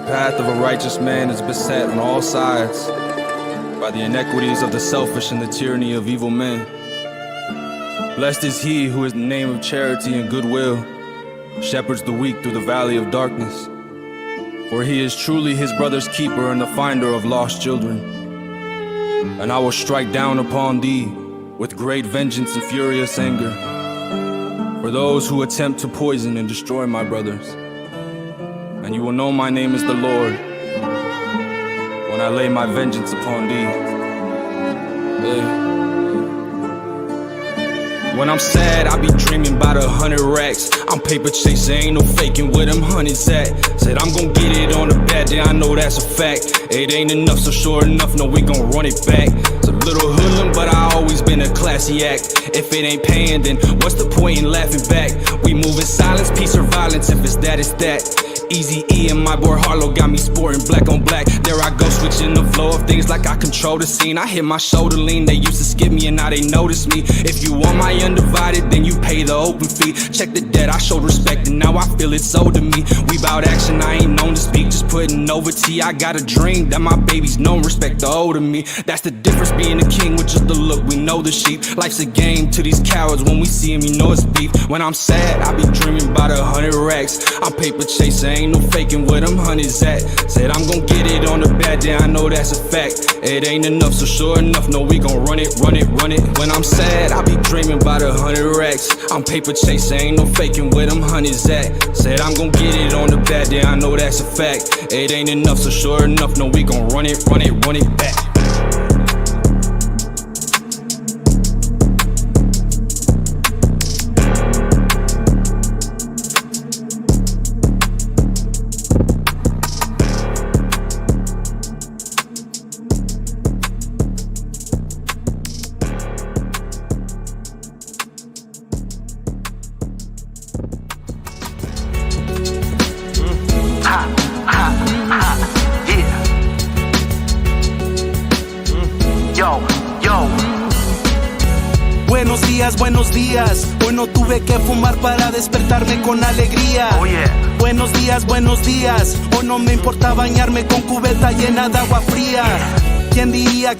path of a righteous man is beset on all sides by the inequities of the selfish and the tyranny of evil men. Blessed is he who, in the name of charity and goodwill, shepherds the weak through the valley of darkness. For he is truly his brother's keeper and the finder of lost children. And I will strike down upon thee with great vengeance and furious anger for those who attempt to poison and destroy my brothers. And you will know my name is the Lord when I lay my vengeance upon thee. When I'm sad, I be dreaming about 100 racks. I'm paper chasing, ain't no faking where them hundreds at. Said I'm gon' get it on the bad day, I know that's a fact. It ain't enough, so sure enough, no, we gon' run it back. It's a little hoodlum, but I always been a classy act. If it ain't paying, then what's the point in laughing back? We move in silence, peace or violence, if it's that, it's that. Easy E and my boy Harlow got me sporting black on black. There I go, switching the flow of things like I control the scene. I hit my shoulder lean, they used to skip me and now they notice me. If you want my undivided, then you pay the open fee. Check the debt, I showed respect and now I feel it's owed to me. We bout action, I ain't known to speak, just putting over tea. I got a dream that my babies know respect the old of me. That's the difference being a king with just the look, we know the sheep. Life's a game to these cowards, when we see him you know it's beef. When I'm sad, I be dreaming about 100 racks. I'm paper chasing, ain't no faking where them hundreds at. Said I'm gon' get it on the bad day, I know that's a fact. It ain't enough, so sure enough, no, we gon' run it, run it, run it. When I'm sad, I be dreaming about 100 racks. I'm paper chasing, ain't no faking where them hundreds at. Said I'm gon' get it on the bad day, I know that's a fact. It ain't enough, so sure enough, no, we gon' run it, run it, run it back. Buenos días, hoy no tuve que fumar para despertarme con alegría. Oh yeah. Buenos días, hoy no me importa bañarme con cubeta llena de agua fría. ¿Quién diría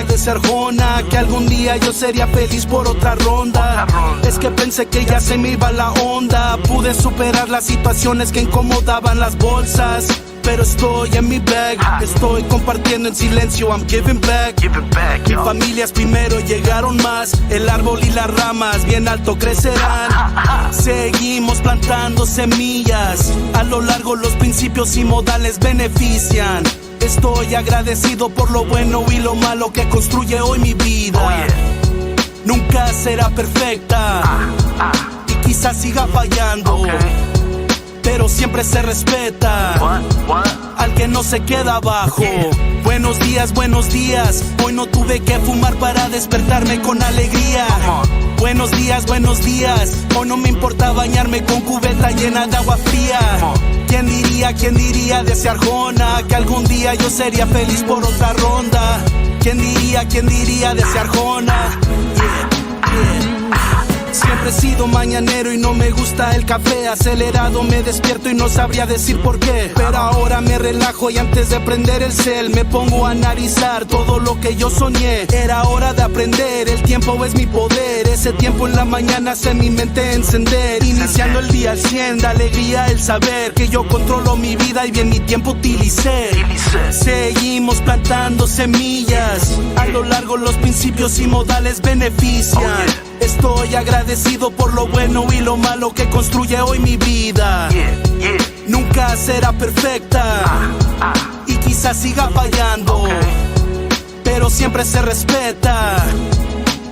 que ser Arjona, que algún día yo sería feliz por otra ronda? Es que pensé que ya se me iba la onda. Pude superar las situaciones que incomodaban las bolsas. Pero estoy en mi bag, estoy compartiendo en silencio, I'm giving back. Mi familias primero, llegaron más. El árbol y las ramas bien alto crecerán. Seguimos plantando semillas. A lo largo los principios y modales benefician. Estoy agradecido por lo bueno y lo malo que construye hoy mi vida. Nunca será perfecta y quizás siga fallando, pero siempre se respeta al que no se queda abajo. Buenos días, hoy no tuve que fumar para despertarme con alegría. Buenos días, hoy no me importa bañarme con cubeta llena de agua fría. ¿Quién diría de ese Arjona, que algún día yo sería feliz por otra ronda? ¿Quién diría de ese Arjona? Siempre he sido mañanero y no me gusta el café. Acelerado me despierto y no sabría decir por qué. Pero ahora me relajo y antes de prender el cel me pongo a analizar todo lo que yo soñé. Era hora de aprender, el tiempo es mi poder. Ese tiempo en la mañana hace mi mente encender. Iniciando el día al 100, de alegría el saber que yo controlo mi vida y bien mi tiempo utilicé. Seguimos plantando semillas. A lo largo los principios y modales benefician. Estoy agradecido por lo bueno y lo malo que construye hoy mi vida. Nunca será perfecta y quizás siga fallando, pero siempre se respeta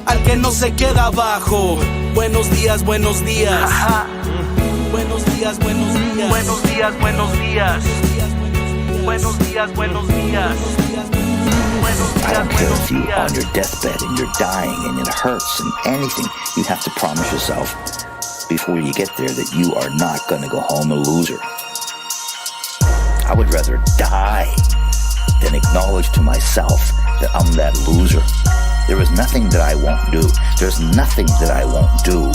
al que no se queda abajo. Buenos días. Buenos días. Buenos días. I don't care if you're on your deathbed and you're dying and it hurts and anything, you have to promise yourself before you get there that you are not going to go home a loser. I would rather die than acknowledge to myself that I'm that loser. There is nothing that I won't do. There's nothing that I won't do.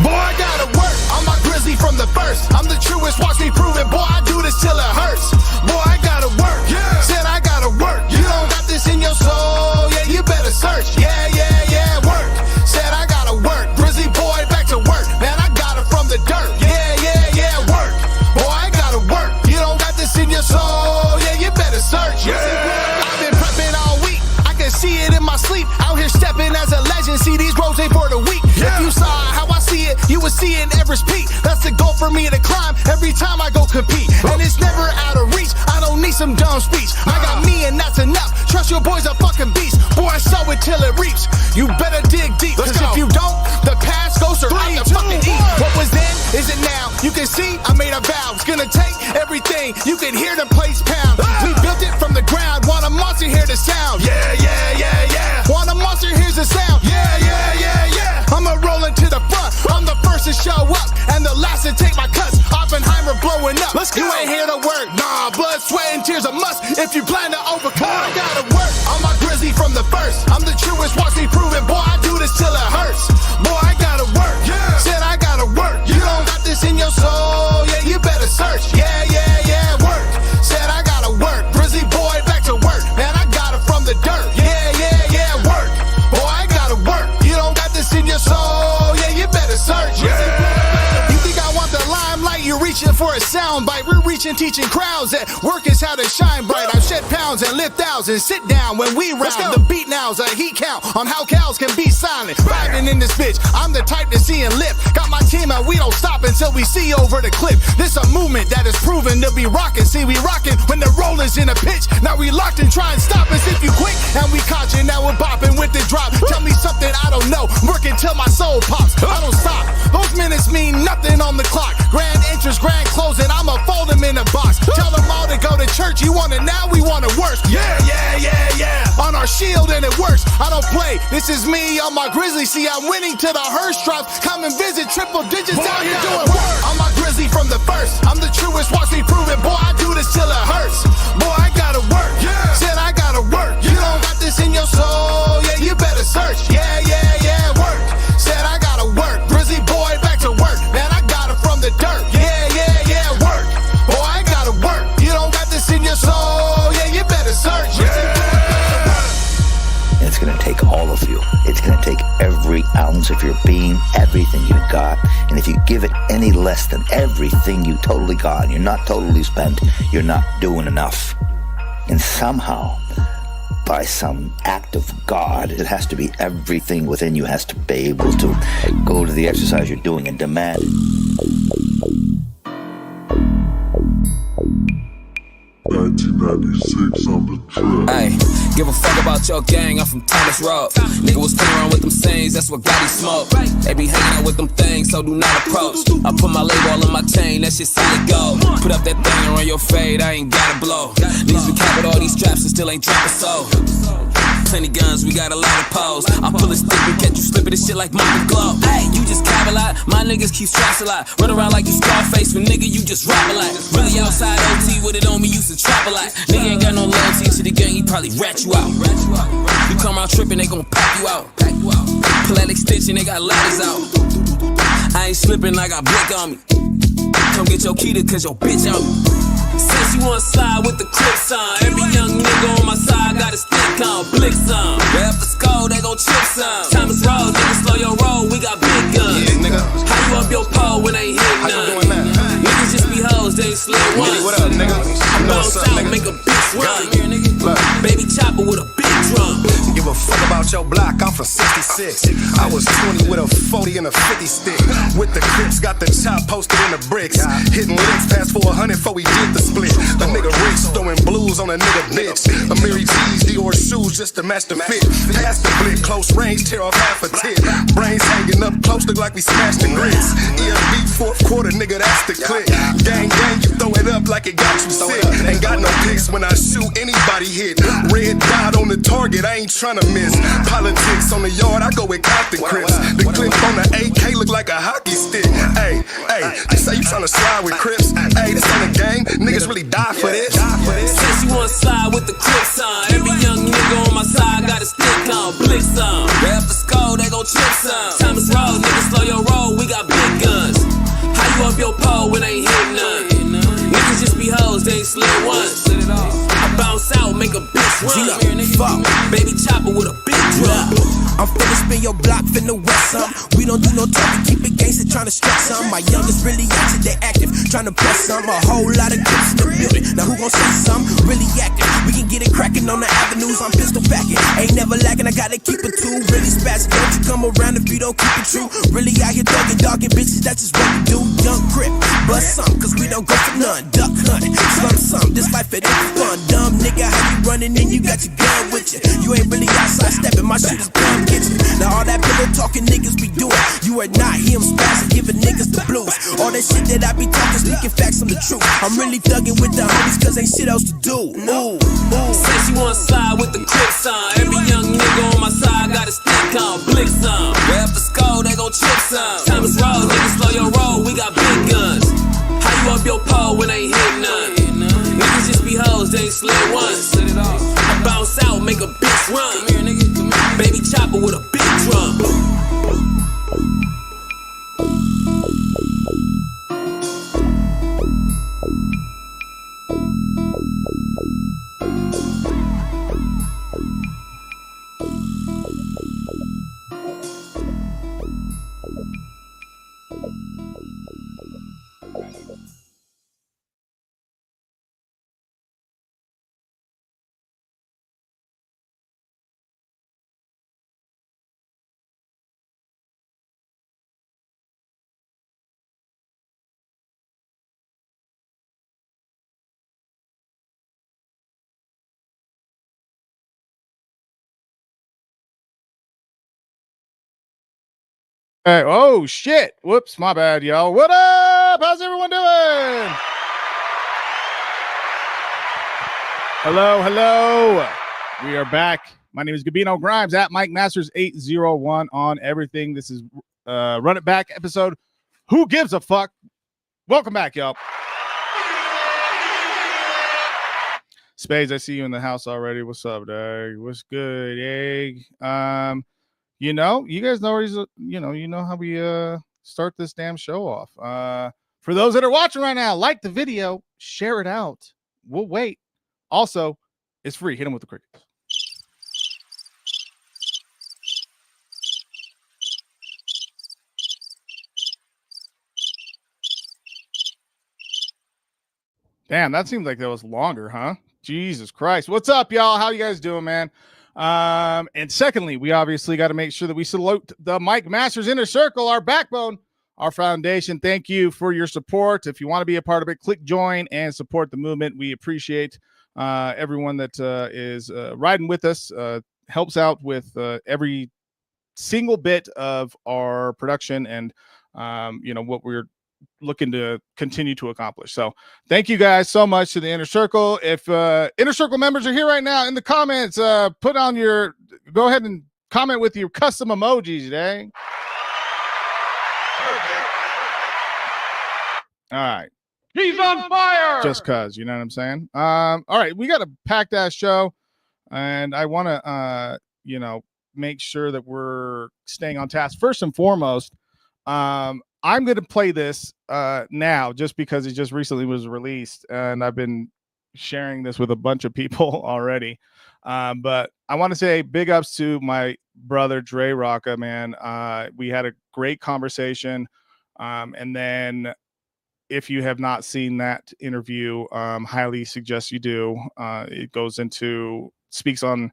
Boy, I gotta work. I'm my grizzly from the first. I'm the truest, watch me prove it. Boy, I do this till it hurts. would see an Everest peak. That's the goal for me to climb every time I go compete. And it's never out of reach, I don't need some dumb speech. I got me and that's enough, trust your boy's a fucking beast. Boy, I sow it till it reaps. You better dig deep, cause if you don't, the past goes to out the fucking eat. What was then, is it now? You can see, I made a vow. It's gonna take everything, you can hear the place pound. We built it from the ground, want a monster hear the sound. Yeah, yeah, yeah, yeah. Want a monster hears the sound. Yeah, yeah, yeah, yeah. I'ma roll into the front, I'm the first to show up, and the last to take my cuts. Oppenheimer blowing up. Let's go. You ain't here to work, nah, blood, sweat, and tears a must. If you plan to overcome, I gotta work. I'm a grizzly from the first, I'm the truest, watch me prove it. Boy, I do this till it hurts. Boy, I gotta work, yeah. Said I gotta work, yeah. You don't got this in your soul, yeah, you better search. Yeah, yeah, yeah, work. Said I gotta work, grizzly boy, back to work. Man, I got it from the dirt. Yeah, yeah, yeah, work. Boy, I gotta work. You don't got this in your soul, yeah, you better search. Yeah. You think I want the limelight? You're reaching for a soundbite. We're reaching, teaching crowds that work is how to shine bright. I shed pounds and lift thousands. Sit down when we round. The beat now's a heat count on how cows can be silent. Vibing in this bitch, I'm the type to see and lift. Got my team and we don't stop until we see over the cliff. This a movement that is proven to be rocking. See, we rocking when the roll is in a pitch. Now we locked and try and stop us if you quick. And we caught you, now we're bopping with the drop. Tell me something I don't know. Working till my soul pops. I don't stop. Those minutes mean nothing on the clock. Grand entrance, grand closing, I'ma fold them in a box. Tell them all to go to church. You want it now, we want it worse. Yeah, yeah, yeah, yeah. On our shield and it works. I don't play. This is me on my grizzly. See, I'm winning till the hearse drops. Come and visit triple digits out here doing work. I'm my grizzly from the first. I'm the truest, watch me prove it. Boy, I do this till it hurts. Boy, I gotta work. Yeah. Said I gotta work. You don't got this in your soul. Yeah, you better search. Yeah, yeah, yeah, work. Said I gotta work. Grizzly boy, back to work. Man, I got it from the dirt. Yeah, yeah, yeah, work. Boy, I gotta work. You don't got this in your soul. Yeah, you better search. And it's going to take all of you. It's going to take every ounce of your being, everything you got. And if you give it any less than everything you totally got, and you're not totally spent, you're not doing enough. And somehow, by some act of God, it has to be everything within you has to be able to go to the exercise you're doing and demand. Hey, give a fuck about your gang, I'm from Thomas Road. Nigga was playing around with them things, that's what got he smoked. They be hanging out with them things, so do not approach. I put my label all on my chain, that shit solid gold. Put up that thing around your fade, I ain't gotta blow. Niggas be cap with all these straps and still ain't dropping soul. Plenty guns, we got a lot of pose. I pull a stick and catch you slipping this shit like Michael Glow. Hey, you just cap a lot, my niggas keep straps a lot. Run around like you Scarface, but nigga, you just rap a lot. Really outside OT with it on me, used to trap a lot. Nigga ain't got no loyalty to the gang, he probably rat you out. You come out tripping, they gon' pack you out. Pull that extension, they got ladders out. I ain't slipping, I got blick on me. Come get your key to cause your bitch on me. Since you on side with the clips on, every young nigga on my side got a stick on, blicks on. Right after skull, they gon' chip some. Thomas Road, nigga, slow your roll, we got big guns. Yeah, nigga. How you up your pole when they hit none? Niggas just be hoes, they ain't slid once. What up, nigga? I know what's up, nigga. Make a bitch run. Look. Baby chopper with a big drum. Give a fuck about your block, I'm from 66. I was 20 with a 40 and a 50 stick. With the clips, got the chop posted in the bricks. Hitting licks past 400 before we did the split. A nigga rich throwing blues on a nigga bitch. A Mary G's, Dior shoes just to match the fit. Pass the blick, close range, tear off half a tip. Brains hanging up close, look like we smashed the grits. EFB fourth quarter, nigga, that's the click. Gang, you throw it up like it got you sick. Ain't got no picks when I shoot, anybody hit. Red dot on the target, I ain't tryna miss. Politics on the yard, I go with Compton Crips. The clip on the AK look like a hockey stick. Hey, you say you tryna slide with Crips? Hey, this ain't a game, niggas really die for this. Since you on side with the clips on, every young nigga on my side got a stick on, blicks on. Right after skull, they gon' chip some. Thomas Road, nigga, slow your roll, we got big guns. How you up your pole when ain't hit none? Niggas just be hoes, they ain't slid once. I bounce out, make a bitch run. Fuck. Baby chopper with a big drum. I'm finna spin your block, finna west some. We don't do no talking, keep it gangsta trying to stretch some. My youngest really active, they active, trying to press some. A whole lot of clips in the building. Now who gon' say some? Really active. We can get it cracking on the avenues. I'm pistol packing. Ain't never lacking. I gotta keep it too. Really spaz. Don't you come around if you don't keep it true. Really out here thugging, dogging bitches. That's just what we do. Young Crip, bust some, cause we don't go for none. Duck hunting, slum some. This life it ain't fun. Dumb nigga, how you running and you got your gun with you? You ain't really outside stepping. My shooters come get you. Now all that pillow talking niggas be doing. You are not him spazzing, giving niggas the blues. All that shit that I be talking, speaking facts on the truth. I'm really thugging with the homies cause ain't shit else to do. Ooh, ooh. Say she wanna slide with the Crips on. Every young nigga on my side got a stick on, blick some. Where up the skull, they gon' chip some. Time is roll, niggas slow your roll, we got big guns. How you up your pole when ain't hit none? Niggas just be hoes, they ain't slid once. I bounce out, make a bitch run. Baby chopper with a big drum. Hey, oh shit. Whoops, my bad, y'all. What up? How's everyone doing? Hello. We are back. My name is Gabino Grhymes at Mic Masters 801 on everything. This is Run It Back episode. Who gives a fuck? Welcome back, y'all. Spades, I see you in the house already. What's up, dog? What's good, egg? You know, you guys know you know how we start this damn show off. For those that are watching right now, like the video, share it out. We'll wait. Also, it's free. Hit them with the crickets. Damn, that seems like that was longer, huh? Jesus Christ. What's up, y'all? How you guys doing, man? And secondly, we obviously got to make sure that we salute the Mic Masters Inner Circle, our backbone, our foundation. Thank you for your support. If you want to be a part of it, click join and support the movement. We appreciate everyone that is riding with us, helps out with every single bit of our production and, you know, what we're looking to continue to accomplish. So thank you guys so much to the Inner Circle. If Inner Circle members are here right now in the comments, go ahead and comment with your custom emojis today. All right. He's on fire. Just cause, you know what I'm saying? All right, we got a packed ass show and I want to you know, make sure that we're staying on task. First and foremost, I'm going to play this now just because it just recently was released and I've been sharing this with a bunch of people already. But I want to say big ups to my brother, Dre Rocca, man. We had a great conversation. And then if you have not seen that interview, highly suggest you do. It speaks on,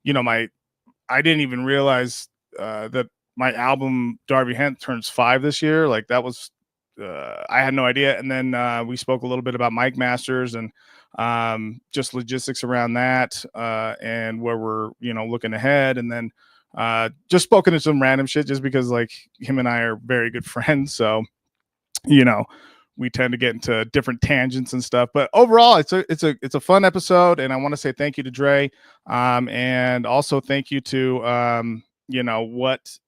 you know, I didn't even realize that my album Darby Hent turns 5 this year. Like that was, I had no idea. And then we spoke a little bit about Mic Masters and just logistics around that and where we're, you know, looking ahead. And then just spoken to some random shit just because like him and I are very good friends. So, you know, we tend to get into different tangents and stuff, but overall it's a fun episode. And I want to say thank you to Dre. And also thank you to, you know, what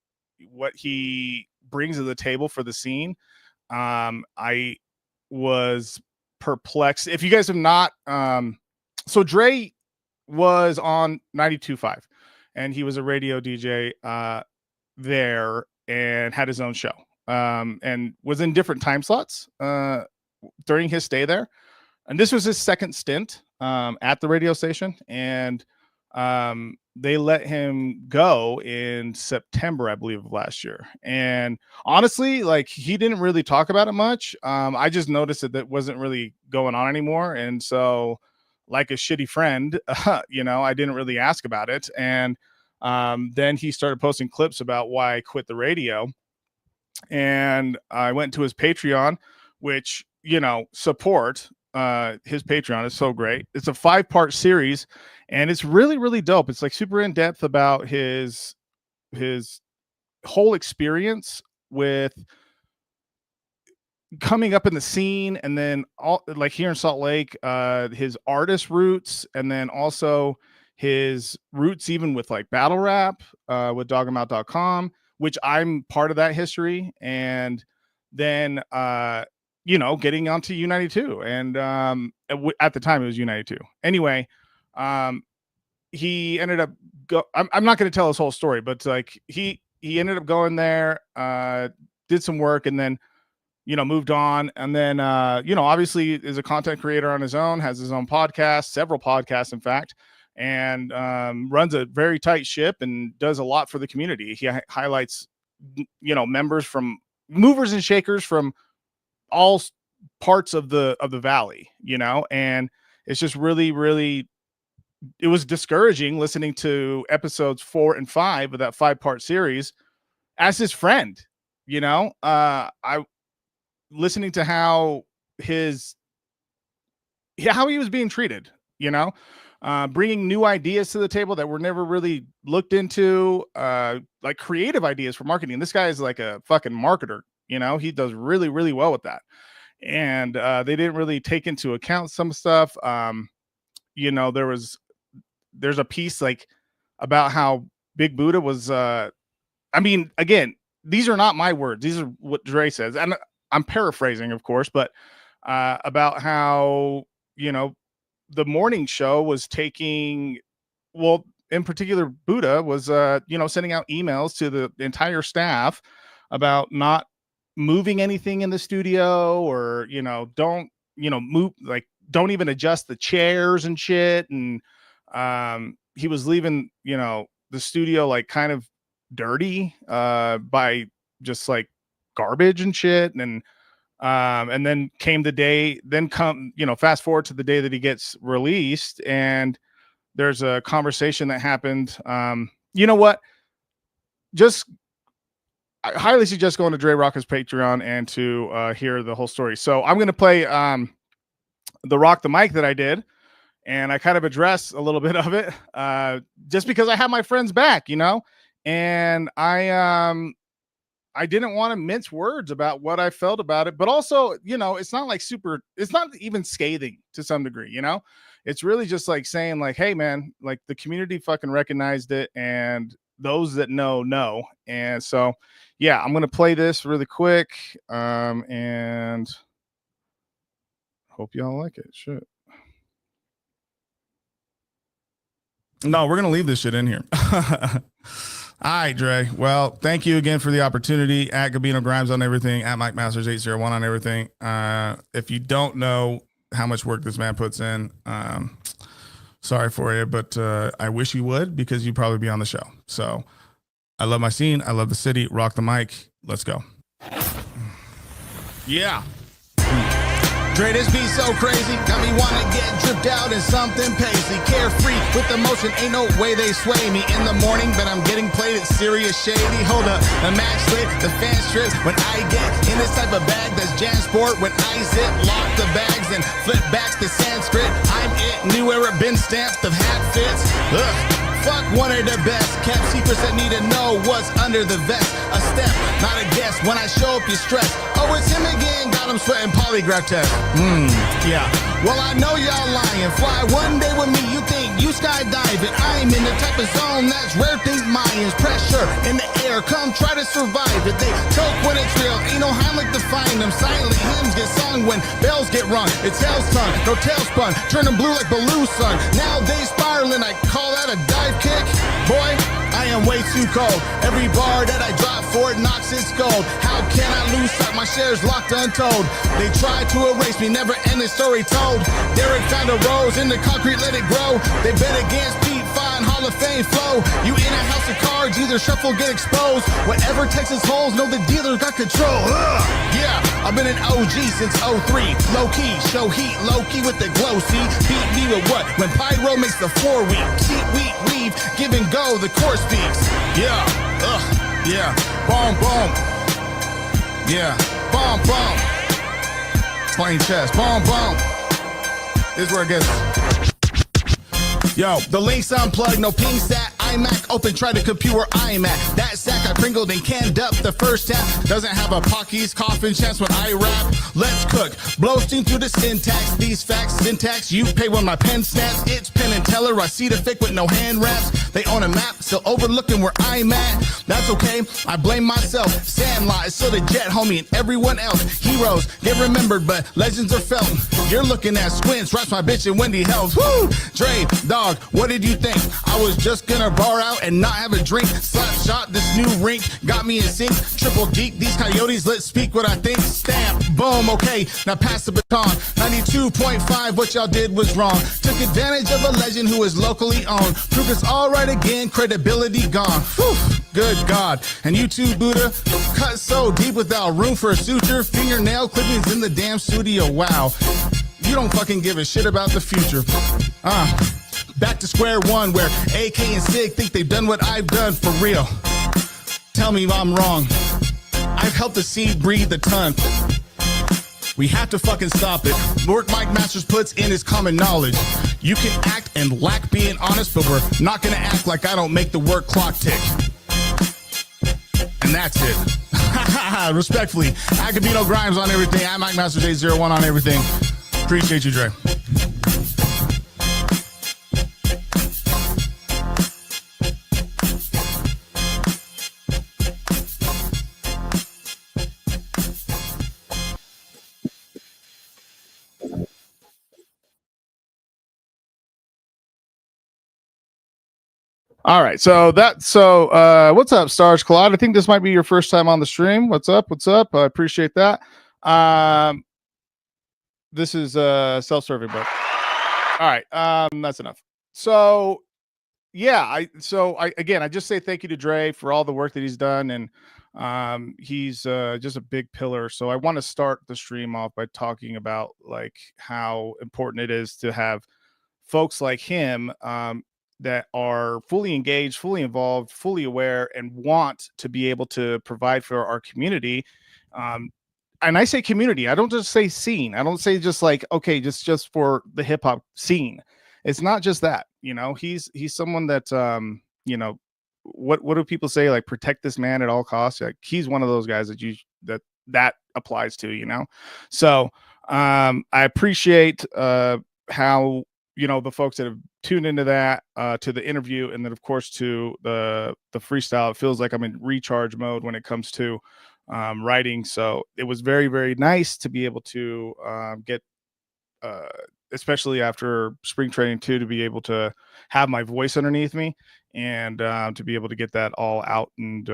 he brings to the table for the scene. I was perplexed. If you guys have not, so Dre was on 92.5 and he was a radio DJ there and had his own show and was in different time slots during his stay there. And this was his second stint at the radio station. And they let him go in September, I believe, of last year. And honestly, like, he didn't really talk about it much. I just noticed that wasn't really going on anymore. And so, like a shitty friend, I didn't really ask about it. And then he started posting clips about why I quit the radio. And I went to his Patreon, which, support his Patreon is so great. It's a 5-part series, and it's really, really dope. It's like super in depth about his whole experience with coming up in the scene, and then all, like, here in Salt Lake, his artist roots, and then also his roots even with like battle rap with dogemout.com, which I'm part of that history. And then getting onto U92, and at the time it was U92. Anyway, he ended up I'm not going to tell his whole story, but like he ended up going there, did some work, and then moved on. And then obviously is a content creator on his own, has his own podcast, several podcasts in fact, and runs a very tight ship and does a lot for the community. He highlights members from movers and shakers from all parts of the valley, and it's just really, really, it was discouraging listening to episodes 4 and 5 of that 5-part series as his friend. I listening to how he was being treated, bringing new ideas to the table that were never really looked into, like creative ideas for marketing. This guy is like a fucking marketer. He does really, really well with that. And they didn't really take into account some stuff. There's a piece like about how Big Buddha was, again, these are not my words. These are what Dre says. And I'm paraphrasing, of course, but about how, the morning show was taking, well, in particular, Buddha was, sending out emails to the entire staff about not moving anything in the studio, or, don't move, like, don't even adjust the chairs and shit. And he was leaving, the studio like kind of dirty by just like garbage and shit. And then came the day, fast forward to the day that he gets released, and there's a conversation that happened. You know what? I highly suggest going to Dre Rocka's Patreon and to hear the whole story. So I'm going to play the Rock the Mic that I did, and I kind of address a little bit of it just because I have my friends back, and I didn't want to mince words about what I felt about it, but also, it's not like it's not even scathing to some degree, it's really just like saying like, hey man, like the community fucking recognized it, and those that know. And so, yeah, I'm going to play this really quick. And hope y'all like it. Shit. No, we're going to leave this shit in here. All right, Dre. Well, thank you again for the opportunity. At Gabino Grhymes on everything, at Mike Masters 801 on everything. If you don't know how much work this man puts in, sorry for you, but I wish you would, because you'd probably be on the show. So I love my scene. I love the city. Rock the mic. Let's go. Yeah. Dre, this beat so crazy, got me wanna get dripped out in something paisley. Carefree with emotion, ain't no way they sway me in the morning, but I'm getting played at serious shady. Hold up, the match lit, the fan strips when I get in this type of bag that's Jan Sport. When I zip, lock the bags and flip backs to Sanskrit. I'm it, new era, been stamped of hat fits. Ugh. Fuck one of the best, kept secrets that need to know what's under the vest. A step, not a guess, when I show up you stress. Oh, it's him again, got him sweating polygraph test. Yeah, well I know y'all lying. Fly one day with me, you think you skydiving. I'm in the type of zone that's rare, think Mayans. Pressure in the air, come try to survive it. They choke when it's real, ain't no Heimlich to find them. Silent hymns get sung when bells get rung. It's hell's tongue, no tailspun, turn them blue like Baloo sun. Now they spiraling, I call that a dive kick. Boy, I am way too cold. Every bar that I drop for it knocks its gold. How can I lose sight? My shares locked untold. They tried to erase me, never ending story told. Derek found a rose in the concrete, let it grow. They bet against Pete, fine. Hall of Fame flow. You in a house of cards, either shuffle, get exposed. Whatever Texas holds, know the dealer got control. Yeah, I've been an OG since 03. Low key, show heat, low key with the glow. See, beat me with what? When pyro makes the 4 week. Keep wheat, weave, give and go, the core speaks. Yeah, yeah, bomb, bomb. Yeah, bomb, bomb. Playing chess, bomb, bomb. This is where it gets. Yo, the links unplugged, no ping sat, iMac open, try to compute where I'm at. That sack I crinkled and canned up the first tap. Doesn't have a Pocky's coffin chance when I rap. Let's cook, blow steam through the syntax. These facts, syntax, you pay when my pen snaps. It's Penn and Teller, I see the fic with no hand wraps. They own a map, still overlooking where I'm at. That's okay, I blame myself. Sandlot, still the jet, homie, and everyone else. Heroes get remembered, but legends are felt. You're looking at squints, raps my bitch and Wendy Helps. Woo! Dre, dog, what did you think? I was just gonna bar out and not have a drink. Slap shot, this new rink got me in sync. Triple geek, these coyotes, let's speak what I think. Stamp, boom, okay, now pass the baton. 92.5, what y'all did was wrong. Took advantage of a legend who is locally owned. Proof it's all right again, credibility gone. Whew, good God. And you too, Buddha, cut so deep without room for a suture. Fingernail clippings in the damn studio, wow. You don't fucking give a shit about the future. Back to square one where AK and Sig think they've done what I've done for real. Tell me if I'm wrong. I've helped the seed breathe a ton. We have to fucking stop it. Lord Mic Masters puts in his common knowledge. You can act and lack being honest, but we're not gonna act like I don't make the work clock tick. And that's it. Respectfully, at Gabino Grhymes on everything. At Mic Masters 801 on everything. Appreciate you, Dre. All right, so what's up, Stars Collide? I think this might be your first time on the stream. What's up? What's up? I appreciate that. This is self-serving, but all right, that's enough. So yeah, I just say thank you to Dre for all the work that he's done, and he's just a big pillar. So I want to start the stream off by talking about like how important it is to have folks like him that are fully engaged, fully involved, fully aware, and want to be able to provide for our community. And I say community, I don't just say scene. I don't say just like, okay, just for the hip hop scene. It's not just that, you know, he's someone that, you know, what do people say? Like, protect this man at all costs. Like, he's one of those guys that applies to, you know? So I appreciate how, you know, the folks that have tuned into that, to the interview, and then of course to the freestyle. It feels like I'm in recharge mode when it comes to writing. So it was very, very nice to be able to get, especially after spring training too, to be able to have my voice underneath me and to be able to get that all out. And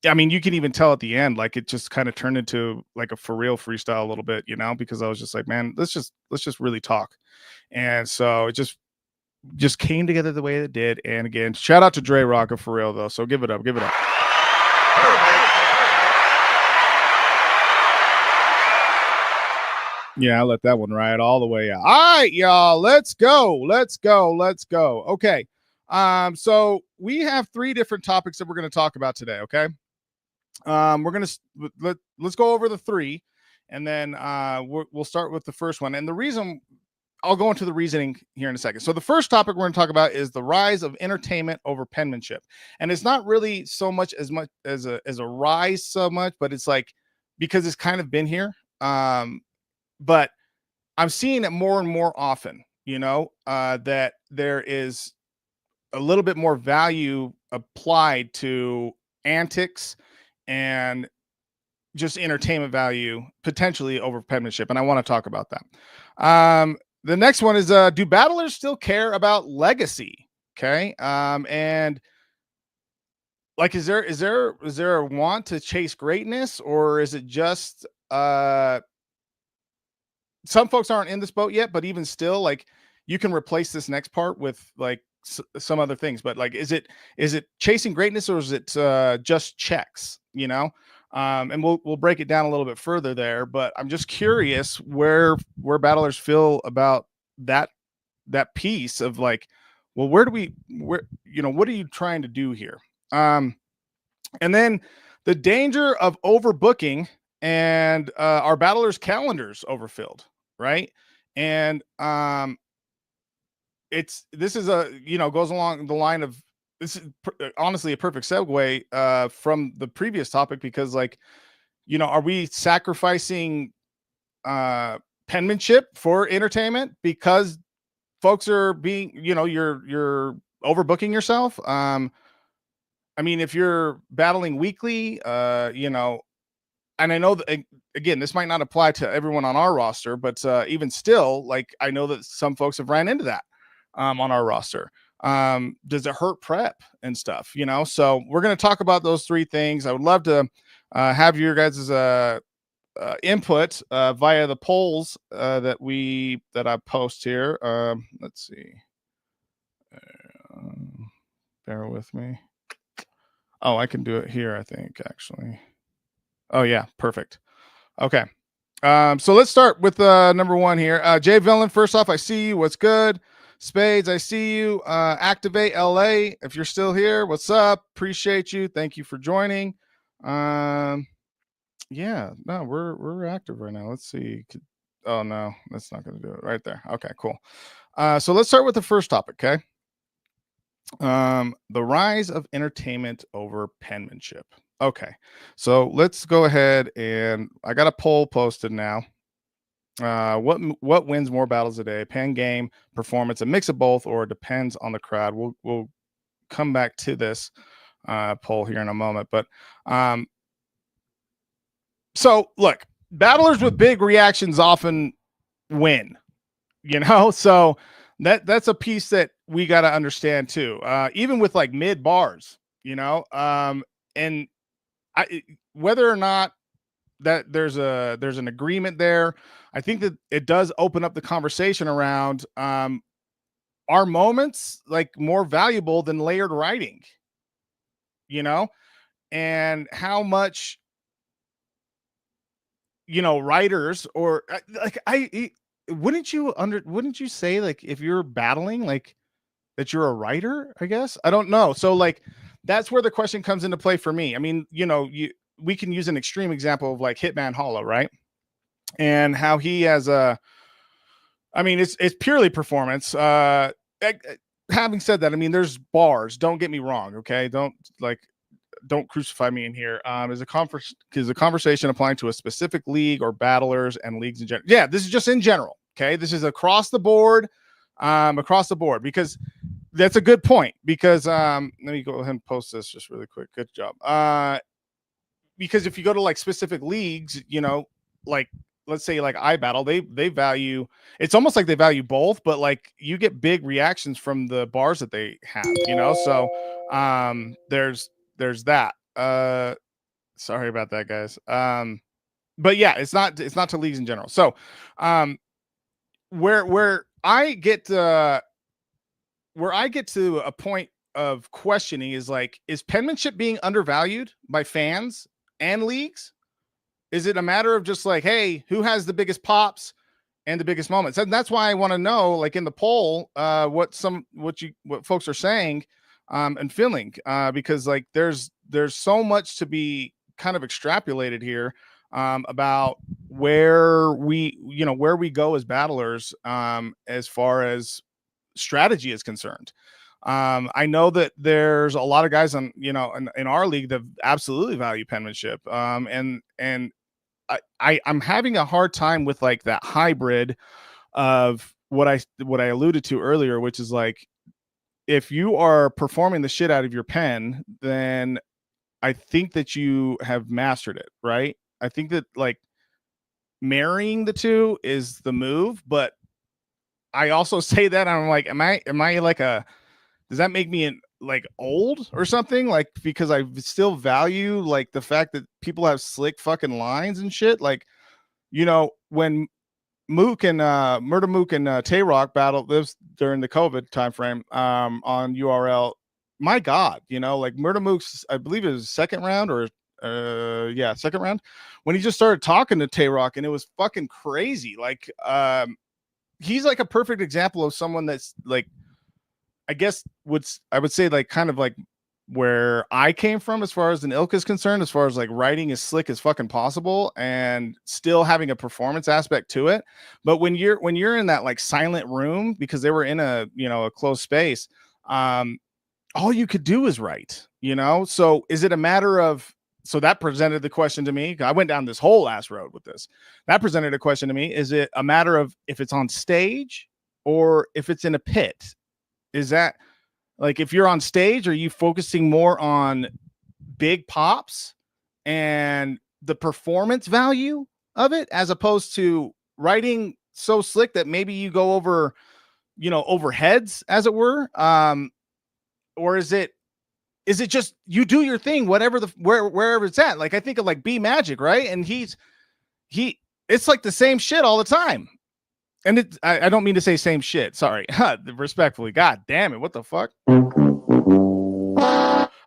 I mean, you can even tell at the end, like it just kind of turned into like a for real freestyle a little bit, you know, because I was just like, man, let's just really talk. And so it just came together the way it did. And again, shout out to Dre Rocka for real though. So give it up. Yeah, I let that one ride all the way out. All right, y'all, let's go. Okay. So we have 3 different topics that we're going to talk about today. Okay. We're going to let's go over the 3, and then we'll start with the first one. And the reason, I'll go into the reasoning here in a second. So the first topic we're going to talk about is the rise of entertainment over penmanship. And it's not really so much as a rise so much, but it's like, because it's kind of been here. But I'm seeing it more and more often, you know, that there is a little bit more value applied to antics and just entertainment value potentially over penmanship. And I want to talk about that. The next one is, do battlers still care about legacy? Okay. And like, is there a want to chase greatness, or is it just, some folks aren't in this boat yet, but even still, like, you can replace this next part with like some other things, but like, is it chasing greatness, or is it just checks, and we'll break it down a little bit further there, but I'm just curious where battlers feel about that piece of like, well, what are you trying to do here? And then the danger of overbooking and our battlers' calendars overfilled, right? And this is goes along the line of, this is honestly a perfect segue from the previous topic, because like, are we sacrificing penmanship for entertainment because folks are being, you're overbooking yourself? I mean, if you're battling weekly, and I know that, again, this might not apply to everyone on our roster, but even still, like, I know that some folks have ran into that on our roster. Does it hurt prep and stuff, So we're going to talk about those three things. I would love to have your guys' input via the polls that I post here. Let's see. Bear with me. Oh, I can do it here, I think, actually. Oh, yeah. Perfect. Okay. So let's start with number one here. Jay Villain, first off, I see you. What's good? Spades, I see you. Activate LA, if you're still here, what's up? Appreciate you. Thank you for joining. Yeah, no, we're active right now. Let's see. Oh, no, that's not going to do it right there. Okay, cool. So let's start with the first topic, okay? The rise of entertainment over penmanship. Okay, so let's go ahead, and I got a poll posted now. What wins more battles a day? Pen game, performance, a mix of both, or it depends on the crowd. We'll come back to this poll here in a moment, but so look, battlers with big reactions often win, so that's a piece that we got to understand too. Even with like mid bars, and whether or not that there's an agreement there, I think that it does open up the conversation around are moments like more valuable than layered writing, and how much writers, or like, wouldn't you say, like, if you're battling, like, that you're a writer? I guess, I don't know. So like, that's where the question comes into play for me. I mean, we can use an extreme example of like Hitman Hollow, right? And how he has it's purely performance. Having said that, I mean, there's bars, don't get me wrong. Okay. Don't crucify me in here. Is a conversation applying to a specific league or battlers and leagues in general? Yeah, this is just in general. Okay. This is across the board, because that's a good point, because let me go ahead and post this just really quick. Good job. Because if you go to like specific leagues, like, let's say like iBattle, they value, it's almost like they value both, but like you get big reactions from the bars that they have, so there's that. Sorry about that, guys. But yeah, it's not to leagues in general. So where I get to a point of questioning is like, is penmanship being undervalued by fans and leagues? Is it a matter of just like, hey, who has the biggest pops and the biggest moments? And that's why I want to know, like, in the poll, what folks are saying and feeling, because like there's so much to be kind of extrapolated here about where we go as battlers as far as strategy is concerned. I know that there's a lot of guys on, in our league that absolutely value penmanship. And I'm having a hard time with like that hybrid of what I alluded to earlier, which is like, if you are performing the shit out of your pen, then I think that you have mastered it, right? I think that like marrying the two is the move, but I also say that I'm like, am I like does that make me like old or something? Like, because I still value like the fact that people have slick fucking lines and shit. Like, when Mook and Murder Mook and Tay Rock battle lives during the COVID timeframe on URL. My God, you know, like Murder Mook's, I believe it was second round or second round, when he just started talking to Tay Rock, and it was fucking crazy. Like he's like a perfect example of someone that's like, I guess I would say like kind of like where I came from as far as an ilk is concerned, as far as like writing as slick as fucking possible and still having a performance aspect to it. But when you're in that like silent room, because they were in a, you know, a closed space, all you could do is write, you know? So is it a matter of, so that presented the question to me. I went down this whole ass road with this. That presented a question to me. Is it a matter of if it's on stage or if it's in a pit? Is that like, if you're on stage, are you focusing more on big pops and the performance value of it, as opposed to writing so slick that maybe you go over, you know, over heads, as it were? Or is it just you do your thing, whatever wherever it's at? Like I think of like B Magic, right? And it's like the same shit all the time. And I don't mean to say same shit. Sorry. Respectfully. God damn it. What the fuck?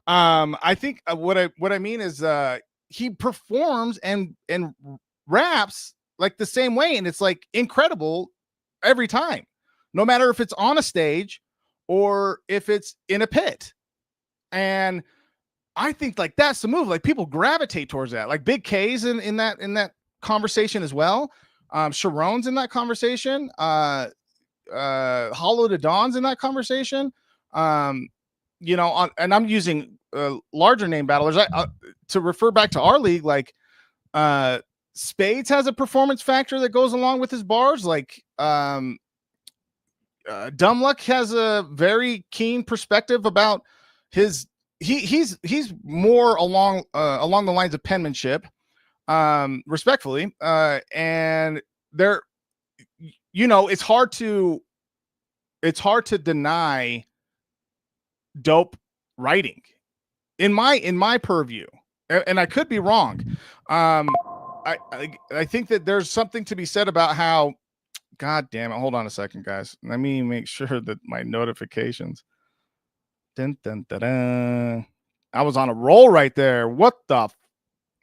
I think what I mean is he performs and raps like the same way, and it's like incredible every time, no matter if it's on a stage or if it's in a pit. And I think like that's the move. Like people gravitate towards that. Like Big K's in that conversation as well. Sharon's in that conversation. Hollow to Dawn's in that conversation. You know, and I'm using larger name battlers. To refer back to our league, like Spades has a performance factor that goes along with his bars. Like Dumb Luck has a very keen perspective about his. He's more along the lines of penmanship. Respectfully, and there, you know, it's hard to deny dope writing in my purview, and I could be wrong. I think that there's something to be said about how, God damn it, hold on a second, guys, let me make sure that my notifications, dun, dun, dun, dun. I was on a roll right there. What the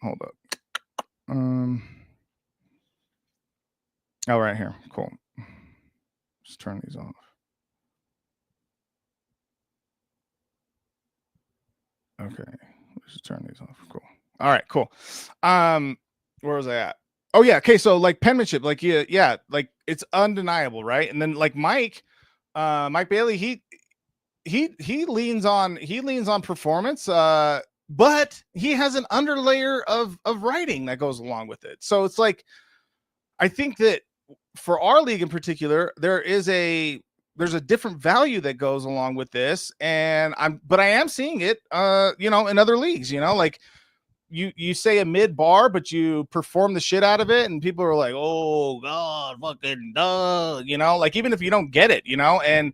hold up. Oh, right here. Cool. Just turn these off. Okay. Let's just turn these off. Cool. All right, cool. Where was I at? Oh yeah. Okay. So like penmanship, like, yeah, like it's undeniable. Right. And then like Mike Bailey, he leans on performance, but he has an underlayer of writing that goes along with it. So it's like, I think that for our league in particular, there's a different value that goes along with this. And I am seeing it, you know, in other leagues, you know, like you say a mid bar, but you perform the shit out of it. And people are like, oh God, fucking duh, you know, like even if you don't get it, you know, and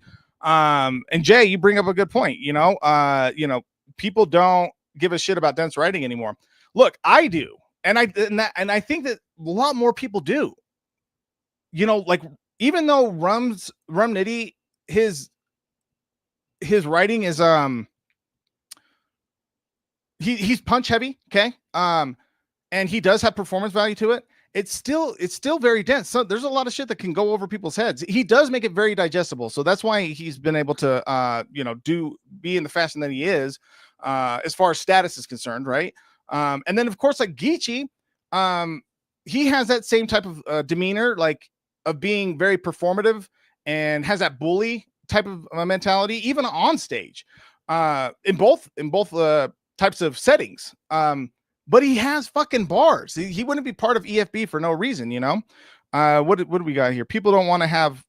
Jay, you bring up a good point, you know, people don't give a shit about dense writing anymore. Look, I do. And I think that a lot more people do, you know, like even though Rum Nitty, his writing is, he's punch heavy. Okay. And he does have performance value to it. It's still very dense. So there's a lot of shit that can go over people's heads. He does make it very digestible. So that's why he's been able to, be in the fashion that he is, as far as status is concerned. Right. And then of course, like Geechee, he has that same type of demeanor, like of being very performative and has that bully type of mentality, even on stage, in both types of settings. But he has fucking bars. He wouldn't be part of EFB for no reason, you know. What do we got here? People don't want to have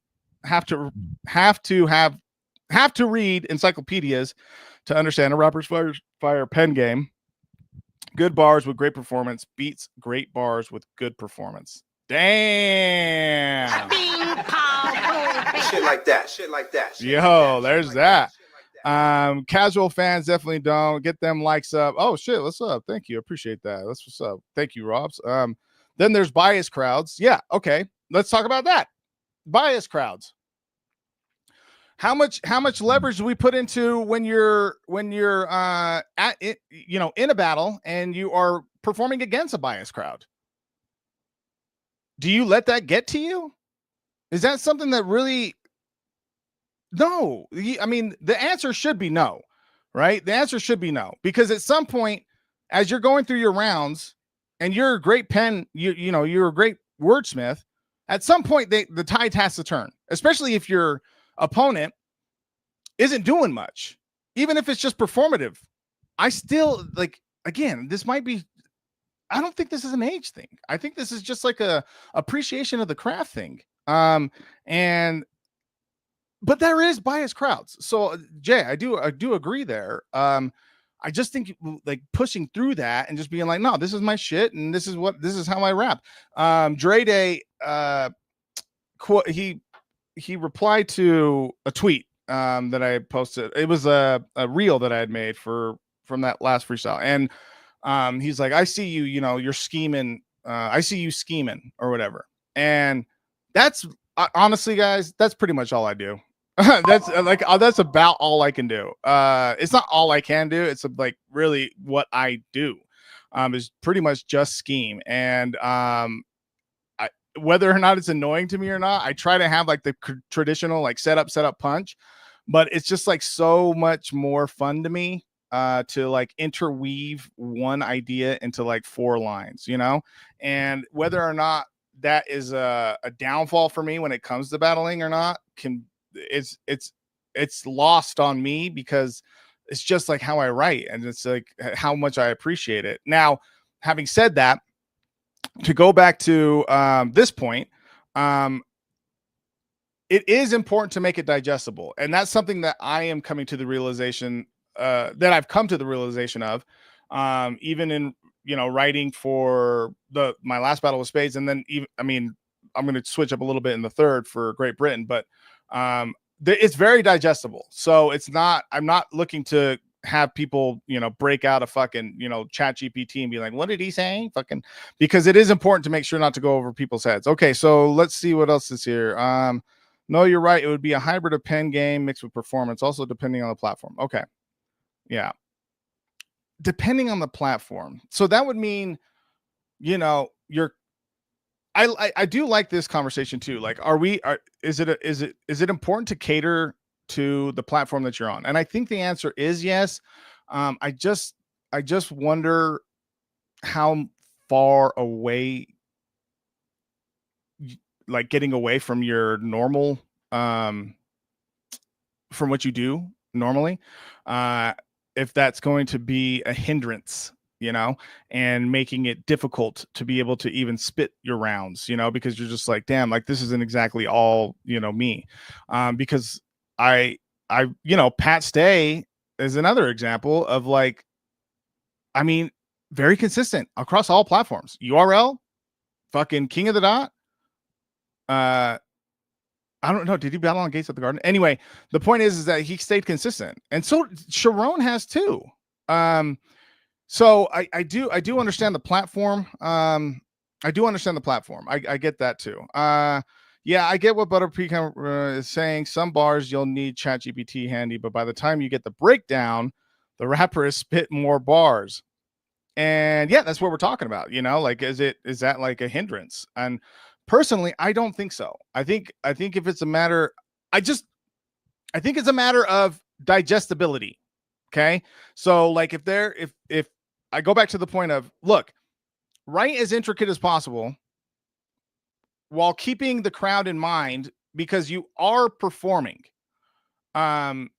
to read encyclopedias to understand a rapper's fire pen game. Good bars with great performance beats great bars with good performance. Damn. Shit like that. Yo, there's that. Casual fans definitely don't get them likes up. Oh shit, what's up? Thank you, appreciate that. That's what's up. Thank you, Robs. Then there's bias crowds. Yeah, okay. let's talk about that. Bias crowds. How much leverage do we put into when you're at it, you know, in a battle and you are performing against a biased crowd? Do you let that get to you? Is that something that really? No. I mean, the answer should be no, right? The answer should be no, because at some point, as you're going through your rounds and you're a great you know, you're a great wordsmith, at some point the tide has to turn, especially if your opponent isn't doing much, even if it's just performative. I still, like, again, this might be, I don't think this is an age thing. I think this is just like a appreciation of the craft thing. But there is biased crowds. So Jay, I do agree there. I just think like pushing through that and just being like, no, this is my shit, and this is how I rap. Dre Day, he replied to a tweet that I posted. It was a reel that I had made from that last freestyle, and he's like, I see you, you know, you're scheming. I see you scheming or whatever. And that's honestly, guys, that's pretty much all I do. That's that's about all I can do. It's not all I can do. It's like really what I do is pretty much just scheme. And whether or not it's annoying to me or not, I try to have like the traditional like setup punch, but it's just like so much more fun to me to like interweave one idea into like 4 lines, you know. And whether or not that is a downfall for me when it comes to battling or not, it's lost on me, because it's just like how I write, and it's like how much I appreciate it. Now, having said that, to go back to this point, it is important to make it digestible, and that's something that I am coming to the realization that I've come to the realization of, even in, you know, writing for my last battle with Spades, and then even, I mean, I'm going to switch up a little bit in the third for Great Britain, but it's very digestible. So it's not, I'm not looking to have people, you know, break out a fucking, you know, chat GPT and be like, what did he say? Fucking, because it is important to make sure not to go over people's heads. Okay. So let's see what else is here. No, you're right. It would be a hybrid of pen game mixed with performance, also depending on the platform. Okay. Yeah. Depending on the platform. So that would mean, you know, I do like this conversation too. Like, is it important to cater to the platform that you're on? And I think the answer is yes. I just wonder how far away, like getting away from your normal, from what you do normally, if that's going to be a hindrance, you know, and making it difficult to be able to even spit your rounds, you know, because you're just like, damn, like this isn't exactly all, you know, me. Because I, you know, Pat Stay is another example of like, I mean, very consistent across all platforms. URL, fucking King of the Dot. I don't know. Did he battle on Gates of the Garden? Anyway, the point is that he stayed consistent, and so Sharon has too. So I do understand the platform. I do understand the platform. I get that too. Yeah, I get what Butter Pecan is saying. Some bars you'll need ChatGPT handy, but by the time you get the breakdown, the rapper has spit more bars. And yeah, that's what we're talking about. You know, like, is that like a hindrance? And personally, I don't think so. I think if it's a matter, I think it's a matter of digestibility. Okay. So like if I go back to the point of, look, write as intricate as possible while keeping the crowd in mind, because you are performing. In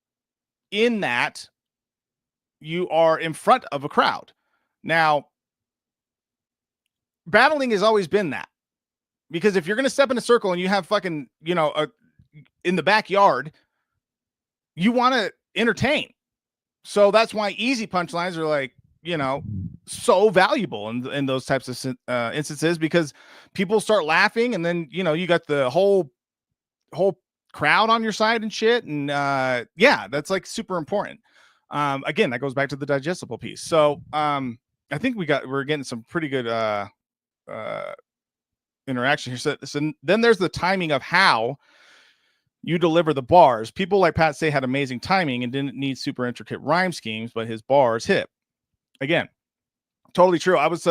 that you are in front of a crowd. Now, battling has always been that, because if you're going to step in a circle and you have fucking, you know, in the backyard, you want to entertain. So that's why easy punchlines are like, you know, so valuable in those types of instances, because people start laughing, and then, you know, you got the whole crowd on your side and shit. And yeah, that's like super important. Again, that goes back to the digestible piece. So I think we're getting some pretty good interaction here. So then there's the timing of how you deliver the bars. People like Pat say had amazing timing and didn't need super intricate rhyme schemes, but his bars hit. Again, totally true. I was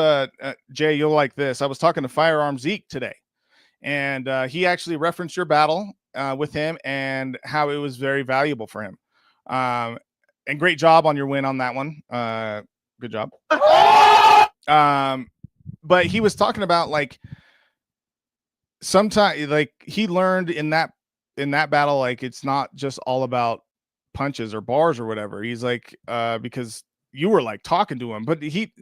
Jay, you'll like this. I was talking to Firearm Zeke today, and he actually referenced your battle with him and how it was very valuable for him. And great job on your win on that one. Good job. But he was talking about like sometimes like he learned in that battle, like it's not just all about punches or bars or whatever. He's like, because you were like talking to him, but he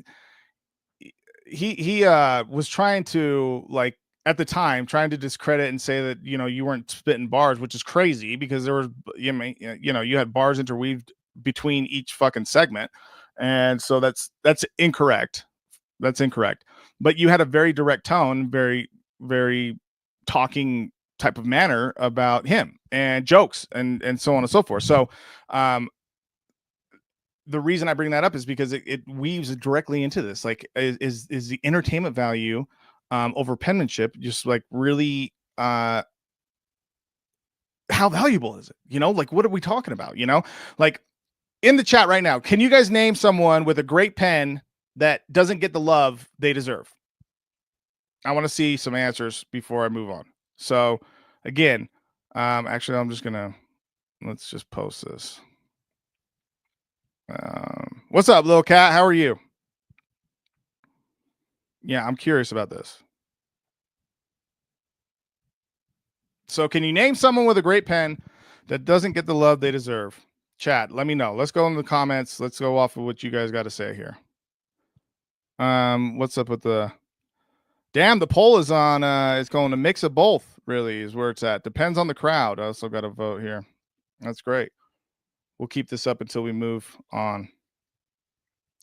was trying to like at the time trying to discredit and say that, you know, you weren't spitting bars, which is crazy because there was, you know, you had bars interweaved between each fucking segment. And so that's incorrect. That's incorrect. But you had a very direct tone, very, very talking type of manner about him and jokes and so on and so forth. So the reason I bring that up is because it weaves directly into this. Like, is the entertainment value over penmanship just like really how valuable is it? You know, like what are we talking about? You know, like in the chat right now, can you guys name someone with a great pen that doesn't get the love they deserve? I want to see some answers before I move on. So again, actually, I'm just gonna let's just post this. What's up, little cat? How are you? Yeah, I'm curious about this. So can you name someone with a great pen that doesn't get the love they deserve? Chat, let me know. Let's go in the comments. Let's go off of what you guys got to say here. What's up with the damn, the poll is on it's going to mix of both, really, is where it's at. Depends on the crowd. I also got to vote here. That's great. We'll keep this up until we move on.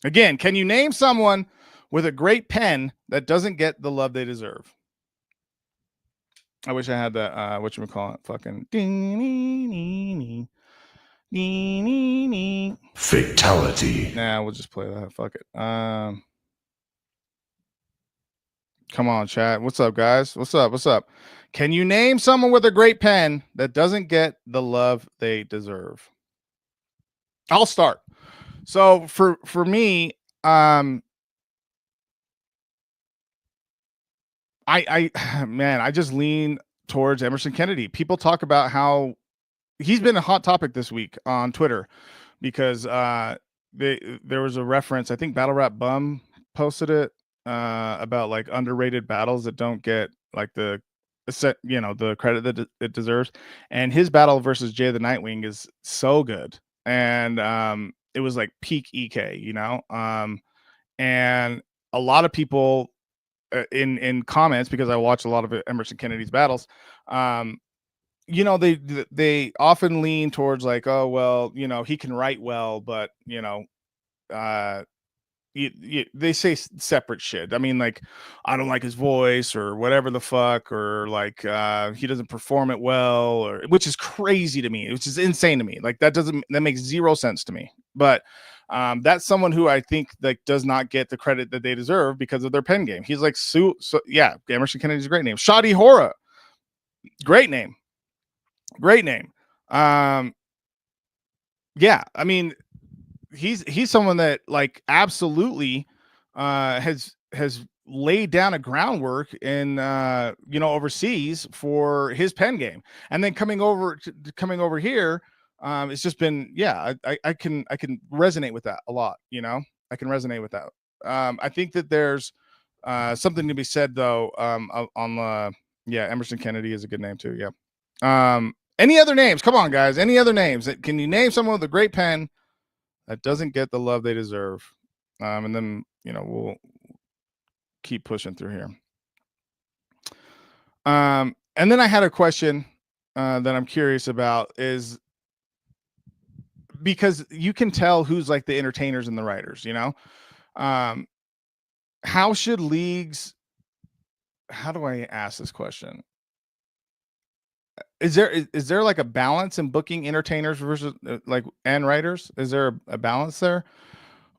Again, can you name someone with a great pen that doesn't get the love they deserve? I wish I had that whatchamacallit, fucking fatality. Nah, we'll just play that. Fuck it. Come on, chat. What's up, guys? What's up? What's up? Can you name someone with a great pen that doesn't get the love they deserve? I'll start. So for me, I just lean towards Emerson Kennedy. People talk about how he's been a hot topic this week on Twitter because there was a reference. I think Battle Rap Bum posted it about like underrated battles that don't get like the credit that it deserves. And his battle versus Jay the Nightwing is so good. And it was like peak EK, you know? And a lot of people in comments, because I watch a lot of Emerson Kennedy's battles, you know, they often lean towards like, oh, well, you know, he can write well, but you know, they say separate shit. I mean, like, I don't like his voice or whatever the fuck, or like he doesn't perform it well, or which is crazy to me, which is insane to me. Like that makes zero sense to me. But that's someone who I think like does not get the credit that they deserve because of their pen game. He's like so yeah, Emerson Kennedy's a great name. Shadi Hora, great name. Great name. Yeah, I mean, he's someone that like absolutely has laid down a groundwork in you know, overseas for his pen game, and then coming over here, it's just been, yeah, I can resonate with that a lot. You know, I can resonate with that. I think that there's something to be said though on the yeah, Emerson Kennedy is a good name too. Yeah. Any other names? Come on, guys. Any other names? Can you name someone with a great pen that doesn't get the love they deserve? And then, you know, we'll keep pushing through here. And then I had a question that I'm curious about, is because you can tell who's like the entertainers and the writers, you know? How should leagues, how do I ask this question? Is there like a balance in booking entertainers versus like and writers? Is there a balance there?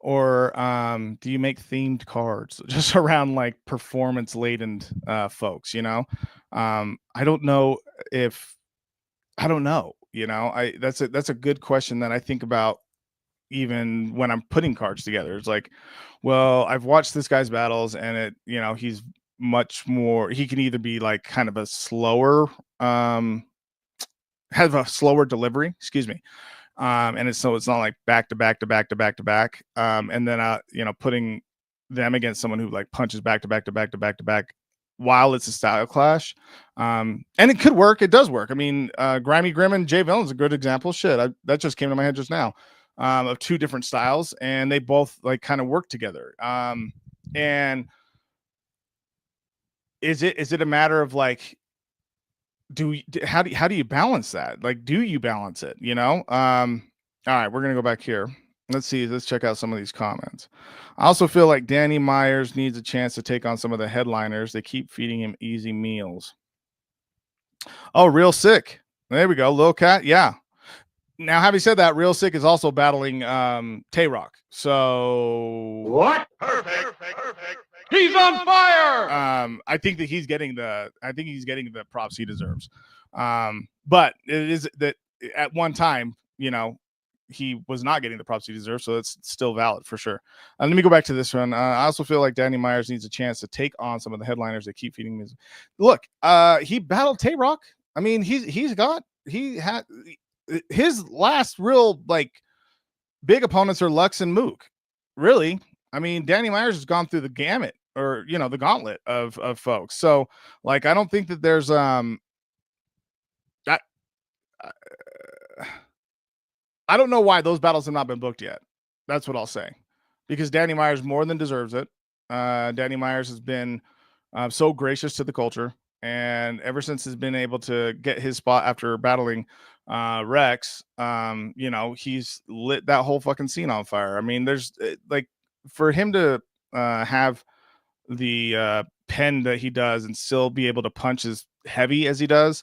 Or do you make themed cards just around like performance laden folks, you know? I don't know if I don't know, you know. That's a good question that I think about even when I'm putting cards together. It's like, well, I've watched this guy's battles and it, you know, he's much more, he can either be like kind of a slower have a slower delivery, excuse me. And it's so it's not like back to back to back to back to back. And then you know, putting them against someone who like punches back to back to back to back to back while it's a style clash. And it could work, it does work. I mean, Grimy Grim and Jay Villain's a good example. Shit, that just came to my head just now. Of two different styles, and they both like kind of work together. And is it a matter of like, how do you balance that? Like, do you balance it? You know? All right, we're gonna go back here. Let's see. Let's check out some of these comments. I also feel like Danny Myers needs a chance to take on some of the headliners. They keep feeding him easy meals. Oh, Real Sick. There we go. Lil Cat. Yeah. Now, having said that, Real Sick is also battling Tay-Rock. So What? Perfect. He's on fire. I think that he's getting the props he deserves. But it is that at one time, you know, he was not getting the props he deserves, so it's still valid for sure. Let me go back to this one. I also feel like Danny Myers needs a chance to take on some of the headliners that keep feeding him. Look, he battled Tay-Rock. I mean, he had his last real like big opponents are Lux and Mook. Really, I mean, Danny Myers has gone through the gamut, or you know, the gauntlet of folks. So, like, I don't think that there's I don't know why those battles have not been booked yet. That's what I'll say, because Danny Myers more than deserves it. Danny Myers has been so gracious to the culture, and ever since he's been able to get his spot after battling Rex, you know, he's lit that whole fucking scene on fire. I mean, there's like, for him to have the pen that he does and still be able to punch as heavy as he does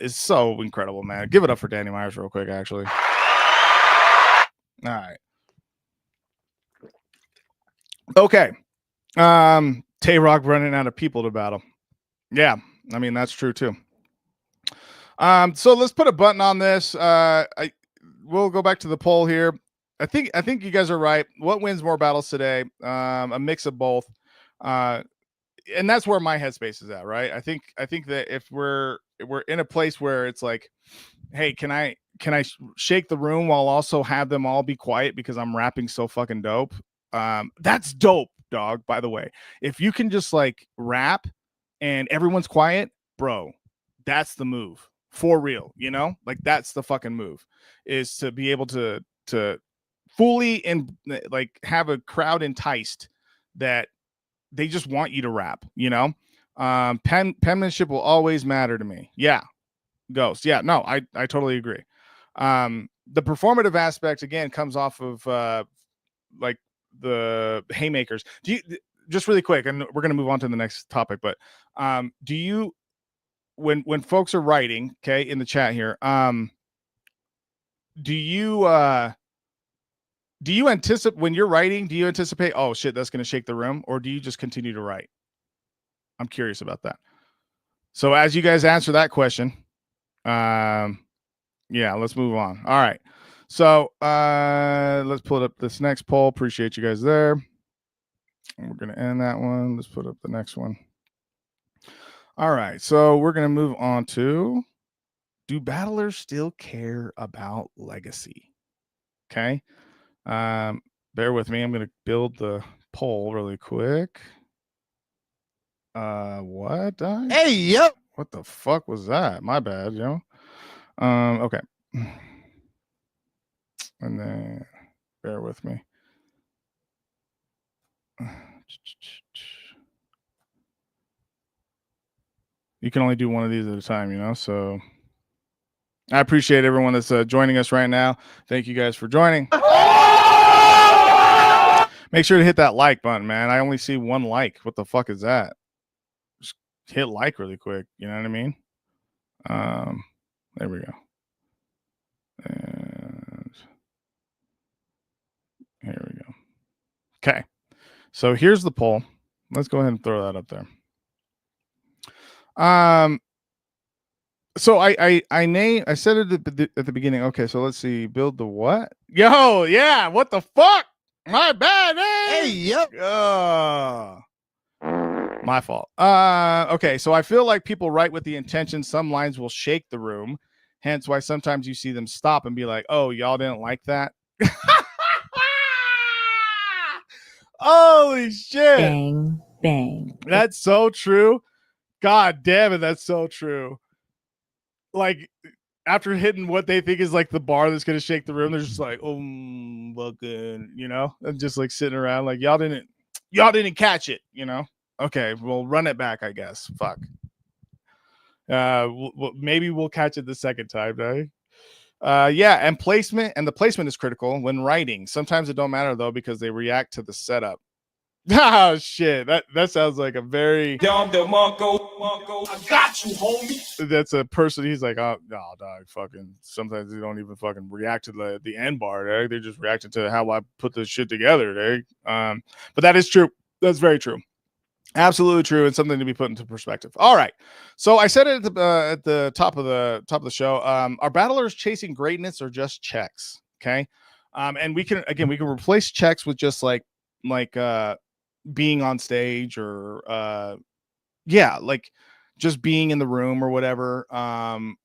is so incredible, man. Give it up for Danny Myers real quick, actually. All right. Okay. Tay-Rock running out of people to battle. Yeah, I mean, that's true too. So let's put a button on this. We'll go back to the poll here. I think you guys are right. What wins more battles today? A mix of both. And that's where my headspace is at, right? I think that if we're in a place where it's like, hey, can I shake the room while also have them all be quiet because I'm rapping so fucking dope? That's dope, dog. By the way, if you can just like rap and everyone's quiet, bro, that's the move for real. You know, like that's the fucking move, is to be able to fully and like have a crowd enticed that they just want you to rap. You know, penmanship will always matter to me. Yeah, Ghost. Yeah, no, I totally agree. The performative aspect again comes off of like the haymakers. Do you, just really quick, and we're going to move on to the next topic, but do you, when folks are writing, okay, in the chat here, do you anticipate, when you're writing, do you anticipate, oh shit, that's going to shake the room, or do you just continue to write? I'm curious about that. So as you guys answer that question, yeah, let's move on. All right. So let's pull up this next poll. Appreciate you guys there. And we're going to end that one. Let's put up the next one. All right. So we're going to move on to, do battlers still care about legacy? Okay. Bear with me. I'm going to build the poll really quick. What? Hey, yo. What the fuck was that? My bad, yo. Okay. And then bear with me. You can only do one of these at a time, you know? So I appreciate everyone that's joining us right now. Thank you guys for joining. Make sure to hit that like button, man. I only see one like. What the fuck is that? Just hit like really quick. You know what I mean? There we go. And here we go. Okay. So here's the poll. Let's go ahead and throw that up there. So I said it at the beginning. Okay, so let's see. Build the what? Yo, yeah. What the fuck? My bad. Hey, yep. My fault. Okay, so I feel like people write with the intention some lines will shake the room. Hence why sometimes you see them stop and be like, "Oh, y'all didn't like that." Holy shit. Bang, bang. That's so true. God damn it, that's so true. Like, after hitting what they think is like the bar that's gonna shake the room, they're just like, fucking, you know, and just like sitting around like y'all didn't catch it, you know. Okay, we'll run it back, I guess. Fuck. Maybe we'll catch it the second time, right? Yeah, and the placement is critical when writing. Sometimes it don't matter though because they react to the setup. Oh shit, that sounds like a very Dom DeMarco, I got you, homie. That's a person. He's like, oh no, dog, fucking. Sometimes they don't even fucking react to the end bar. Eh? They just reacted to how I put this shit together. Eh? But that is true. That's very true. Absolutely true, and something to be put into perspective. All right, so I said it at the top of the show. Are battlers chasing greatness or just checks? Okay, and we can replace checks with just like being on stage or like just being in the room or whatever,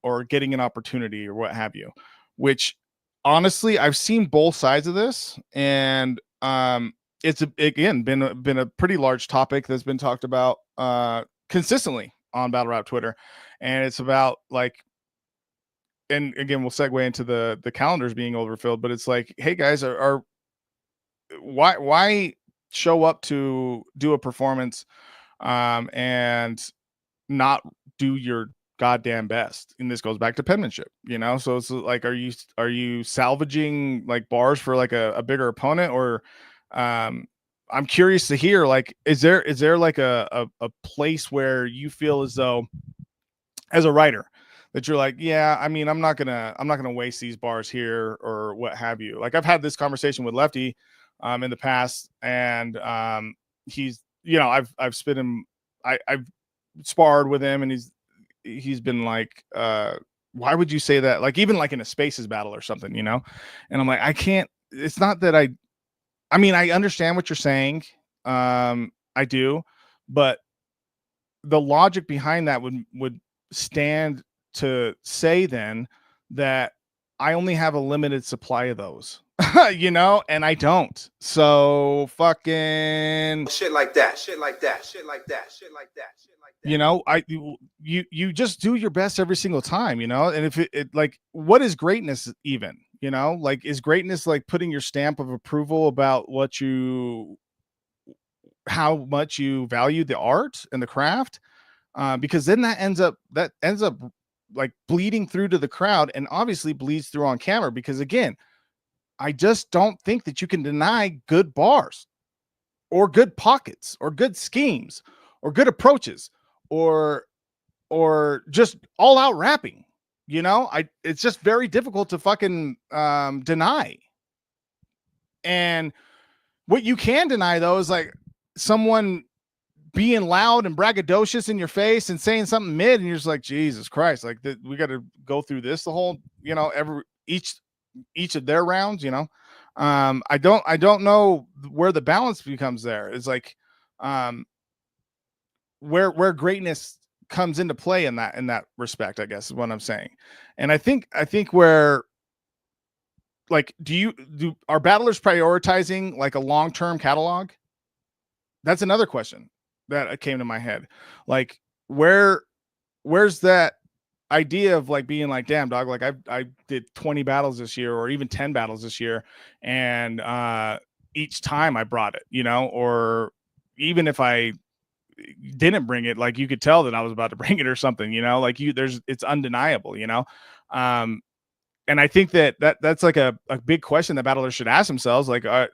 or getting an opportunity or what have you. Which honestly, I've seen both sides of this, and it's again been a pretty large topic that's been talked about consistently on Battle Rap Twitter, and it's about like, and again we'll segue into the calendars being overfilled, but it's like, hey guys, are why show up to do a performance and not do your goddamn best? And this goes back to penmanship, you know. So it's like, are you salvaging like bars for like a bigger opponent, or I'm curious to hear, like, is there like a place where you feel as though as a writer that you're like, yeah, I mean, I'm not gonna waste these bars here or what have you. Like, I've had this conversation with Lefty in the past, and he's, you know, I've spit him, I've sparred with him, and he's been like, why would you say that? Like, even like in a spaces battle or something, you know? And I'm like, I can't, it's not that I mean, I understand what you're saying. I do, but the logic behind that would stand to say then that I only have a limited supply of those. You know, and I don't. So fucking shit like that. You know, you just do your best every single time, you know. And if it like, what is greatness even? You know, like, is greatness like putting your stamp of approval about how much you value the art and the craft? Because then that ends up like bleeding through to the crowd, and obviously bleeds through on camera. Because again, I just don't think that you can deny good bars or good pockets or good schemes or good approaches or just all out rapping. You know, it's just very difficult to fucking deny. And what you can deny though is like someone being loud and braggadocious in your face and saying something mid, and you're just like, Jesus Christ, like we got to go through this the whole, you know, each of their rounds, you know. I don't know where the balance becomes there. It's like where greatness comes into play in that respect, I guess is what I'm saying. And I think where, like, are battlers prioritizing like a long-term catalog? That's another question that came to my head. Like, where's that idea of like being like, damn dog, like I did 20 battles this year or even 10 battles this year, and each time I brought it, you know, or even if I didn't bring it, like you could tell that I was about to bring it or something, you know, like it's undeniable, you know. And I think that's like a big question that battlers should ask themselves. Like, are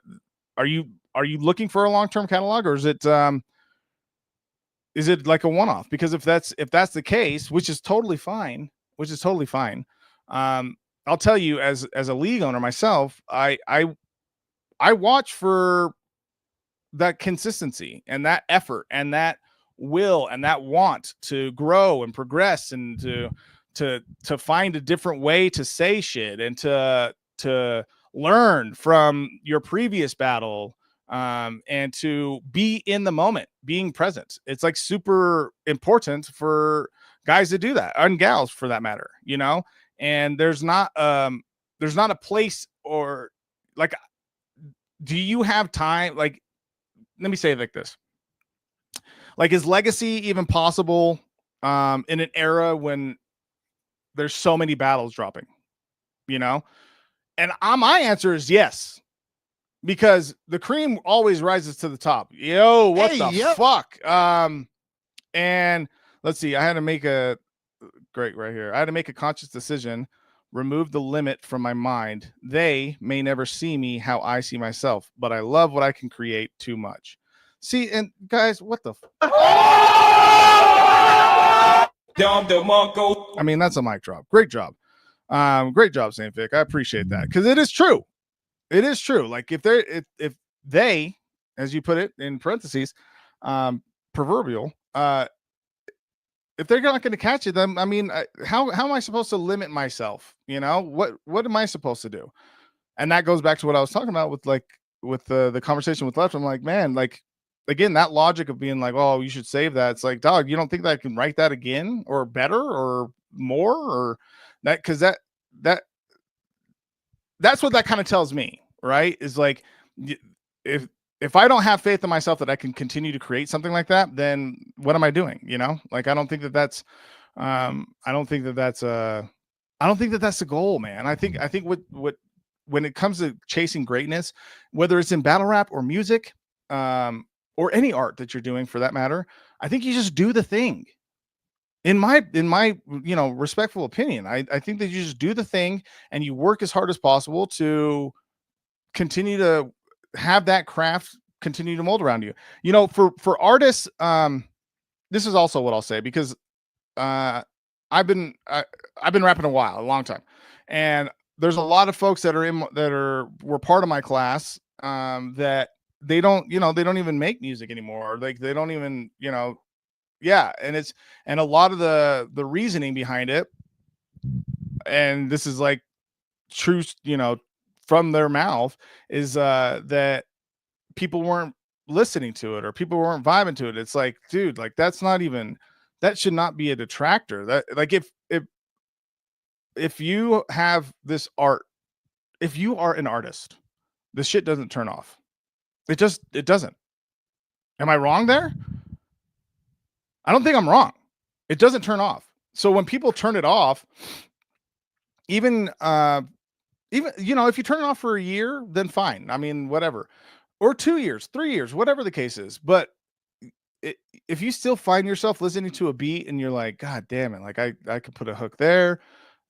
you looking for a long-term catalog, or is it like a one-off? Because if that's the case, which is totally fine, I'll tell you, as a league owner myself, I watch for that consistency and that effort and that will and that want to grow and progress and to find a different way to say shit and to learn from your previous battle, and to be in the moment, being present. It's like super important for guys to do that, and gals for that matter, you know. And there's not a place, or like, do you have time? Like, let me say it like this. Like, is legacy even possible in an era when there's so many battles dropping, you know? And my answer is yes, because the cream always rises to the top. Yo, what the fuck? And let's see, I had to make a great right here. I had to make a conscious decision, remove the limit from my mind. They may never see me how I see myself, but I love what I can create too much. See, and guys, what the I mean, that's a mic drop. Great job. Great job, Saint Vic. I appreciate that, because it is true. It is true. Like, if they, as you put it in parentheses, proverbial, if they're not going to catch it, then I mean, how am I supposed to limit myself? You know, what am I supposed to do? And that goes back to what I was talking about with the conversation with Left. I'm like, man, like, again, that logic of being like, oh, you should save that. It's like, dog, you don't think that I can write that again or better or more or that? Because that's what that kind of tells me, right? Is like, if I don't have faith in myself that I can continue to create something like that, then what am I doing? You know, like, I don't think that that's the goal, man. I think what when it comes to chasing greatness, whether it's in battle rap or music, or any art that you're doing for that matter, I think you just do the thing. In my respectful opinion, I think that you just do the thing and you work as hard as possible to continue to have that craft continue to mold around you. You know, for artists, this is also what I'll say, because I've been rapping a long time, and there's a lot of folks that were part of my class that they don't even make music anymore. Like, they don't even, yeah. And a lot of the reasoning behind it, and this is like true, from their mouth, is that people weren't listening to it or people weren't vibing to it. It's like, dude, like, that should not be a detractor. That, like, if you have this art, if you are an artist, the shit doesn't turn off. It doesn't. Am I wrong there? I don't think I'm wrong. It doesn't turn off. So when people turn it off, even if you turn it off for a year, then fine. I mean, whatever. Or 2 years, 3 years, whatever the case is. But if you still find yourself listening to a beat and you're like, God damn it, like, I could put a hook there,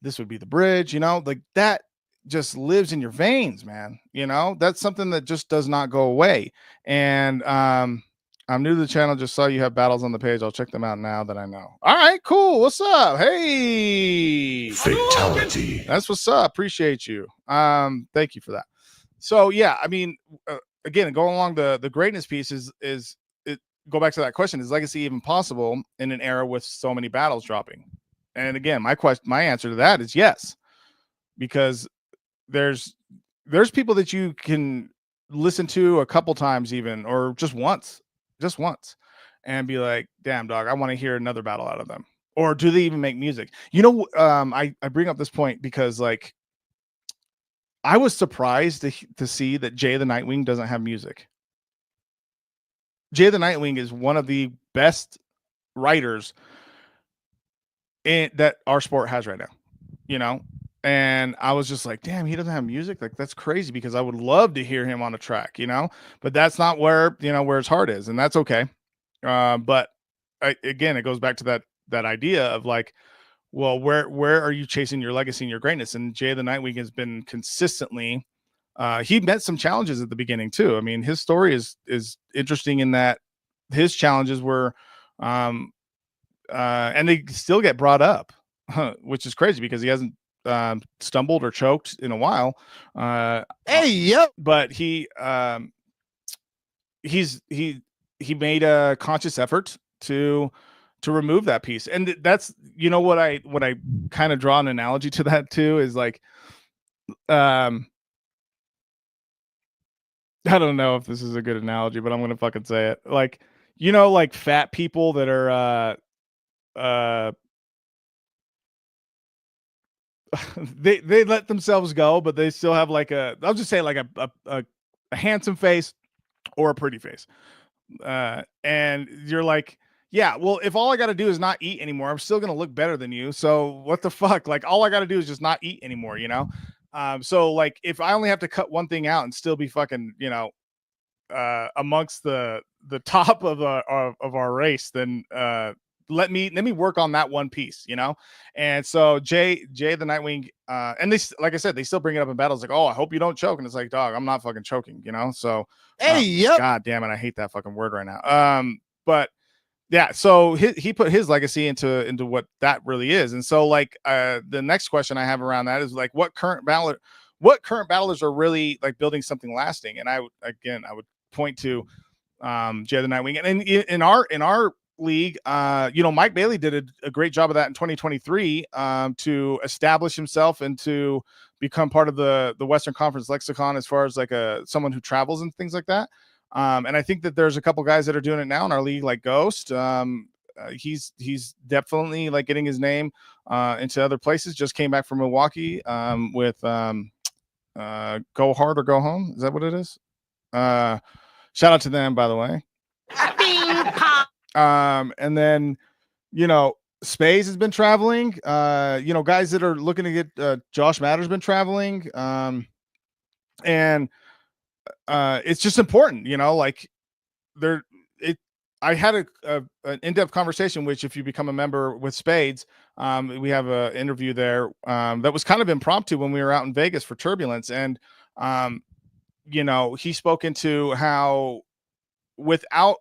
this would be the bridge, like, that just lives in your veins, man. That's something that just does not go away. And I'm new to the channel, just saw you have battles on the page. I'll check them out now that I know. All right, cool. What's up? Hey, fatality. That's what's up. Appreciate you. Thank you for that. So yeah, I mean, again, going along the greatness piece is it go back to that question: is legacy even possible in an era with so many battles dropping? And again, my answer to that is yes, because there's people that you can listen to a couple times, even, or just once, and be like, damn, dog, I want to hear another battle out of them. Or do they even make music? I bring up this point because, like, I was surprised to see that Jay the Nightwing doesn't have music. Jay the Nightwing is one of the best writers that our sport has right now, and I was just like, damn, he doesn't have music. Like, that's crazy, because I would love to hear him on a track, but that's not where his heart is, and that's okay. But again, it goes back to that idea of like, well, where are you chasing your legacy and your greatness? And Jay the Nightwing has been consistently, he met some challenges at the beginning too. I mean, his story is interesting in that his challenges were, and they still get brought up, which is crazy because he hasn't stumbled or choked in a while. But he, he made a conscious effort to remove that piece. And that's, what I kind of draw an analogy to that too is like, I don't know if this is a good analogy, but I'm going to fucking say it. Like, like fat people that are, they let themselves go, but they still have like I'll just say like a handsome face or a pretty face. And you're like, yeah, well, if all I got to do is not eat anymore, I'm still going to look better than you. So what the fuck? Like, all I got to do is just not eat anymore, So like, if I only have to cut one thing out and still be fucking, amongst the top of our race, then let me work on that one piece, And so Jay the Nightwing, and they, like I said, they still bring it up in battles, like, oh, I hope you don't choke, and it's like, dog, I'm not fucking choking, So Hey, yep. God damn it, I hate that fucking word right now. But yeah, so he put his legacy into what that really is, and so like the next question I have around that is like, what current battlers are really like building something lasting? And I would point to Jay the Nightwing, and in our league, Mike Bailey did a great job of that in 2023 to establish himself and to become part of the Western Conference lexicon as far as like someone who travels and things like that. And I think that there's a couple guys that are doing it now in our league, like Ghost. He's definitely like getting his name into other places. Just came back from Milwaukee with Go Hard or Go Home. Is that what it is? Shout out to them, by the way. And then, Space has been traveling. Guys that are looking to get Josh Matter's been traveling. And it's just important, like I had an in-depth conversation, which if you become a member with Spades, we have an interview there that was kind of impromptu when we were out in Vegas for Turbulence. And, he spoke into how without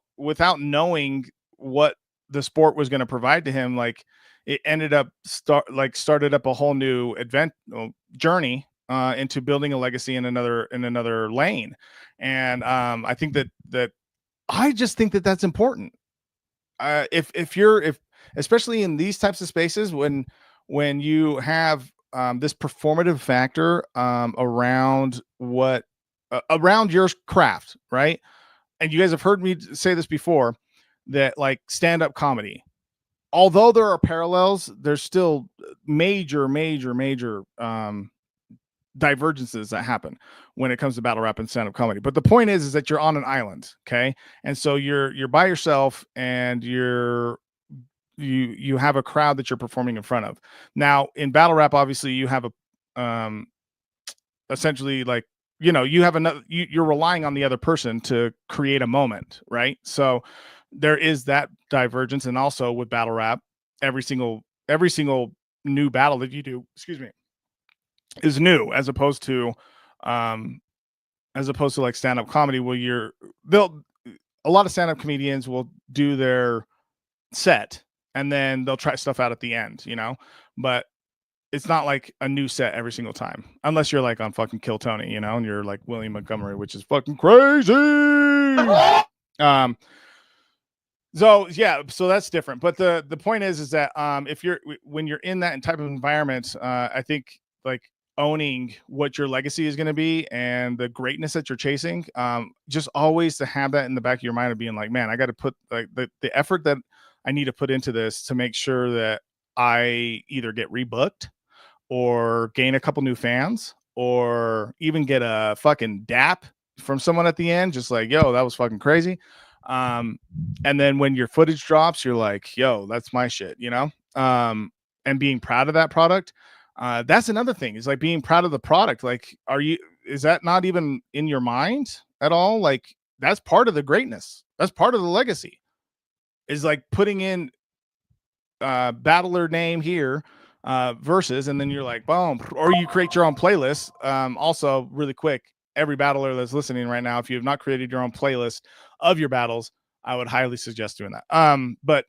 knowing what the sport was going to provide to him, like it ended up started up a whole new journey into building a legacy in another lane. And I think that I just think that that's important. If especially in these types of spaces, when you have this performative factor around around your craft, right? And you guys have heard me say this before, that like stand-up comedy, although there are parallels, there's still major divergences that happen when it comes to battle rap and stand-up comedy. But the point is that you're on an island, okay? And so you're by yourself, and you have a crowd that you're performing in front of. Now in battle rap, obviously you have a essentially like, you have you're relying on the other person to create a moment, right? So there is that divergence. And also with battle rap, every single new battle that you do, is new, as opposed to like stand-up comedy, where a lot of stand-up comedians will do their set and then they'll try stuff out at the end, but it's not like a new set every single time, unless you're like on fucking Kill Tony, and you're like William Montgomery, which is fucking crazy. So yeah, so that's different. But the point is that when you're in that type of environment, I think like owning what your legacy is going to be and the greatness that you're chasing, just always to have that in the back of your mind of being like, man, I got to put like the effort that I need to put into this to make sure that I either get rebooked or gain a couple new fans, or even get a fucking dap from someone at the end, just like, yo, that was fucking crazy. And then when your footage drops, you're like, yo, that's my shit, and being proud of that product. That's another thing, is like being proud of the product. Like, is that not even in your mind at all? Like, that's part of the greatness. That's part of the legacy, is like putting in battler name here, versus, and then you're like, boom, or you create your own playlist. Also really quick, every battler that's listening right now, if you have not created your own playlist of your battles, I would highly suggest doing that. But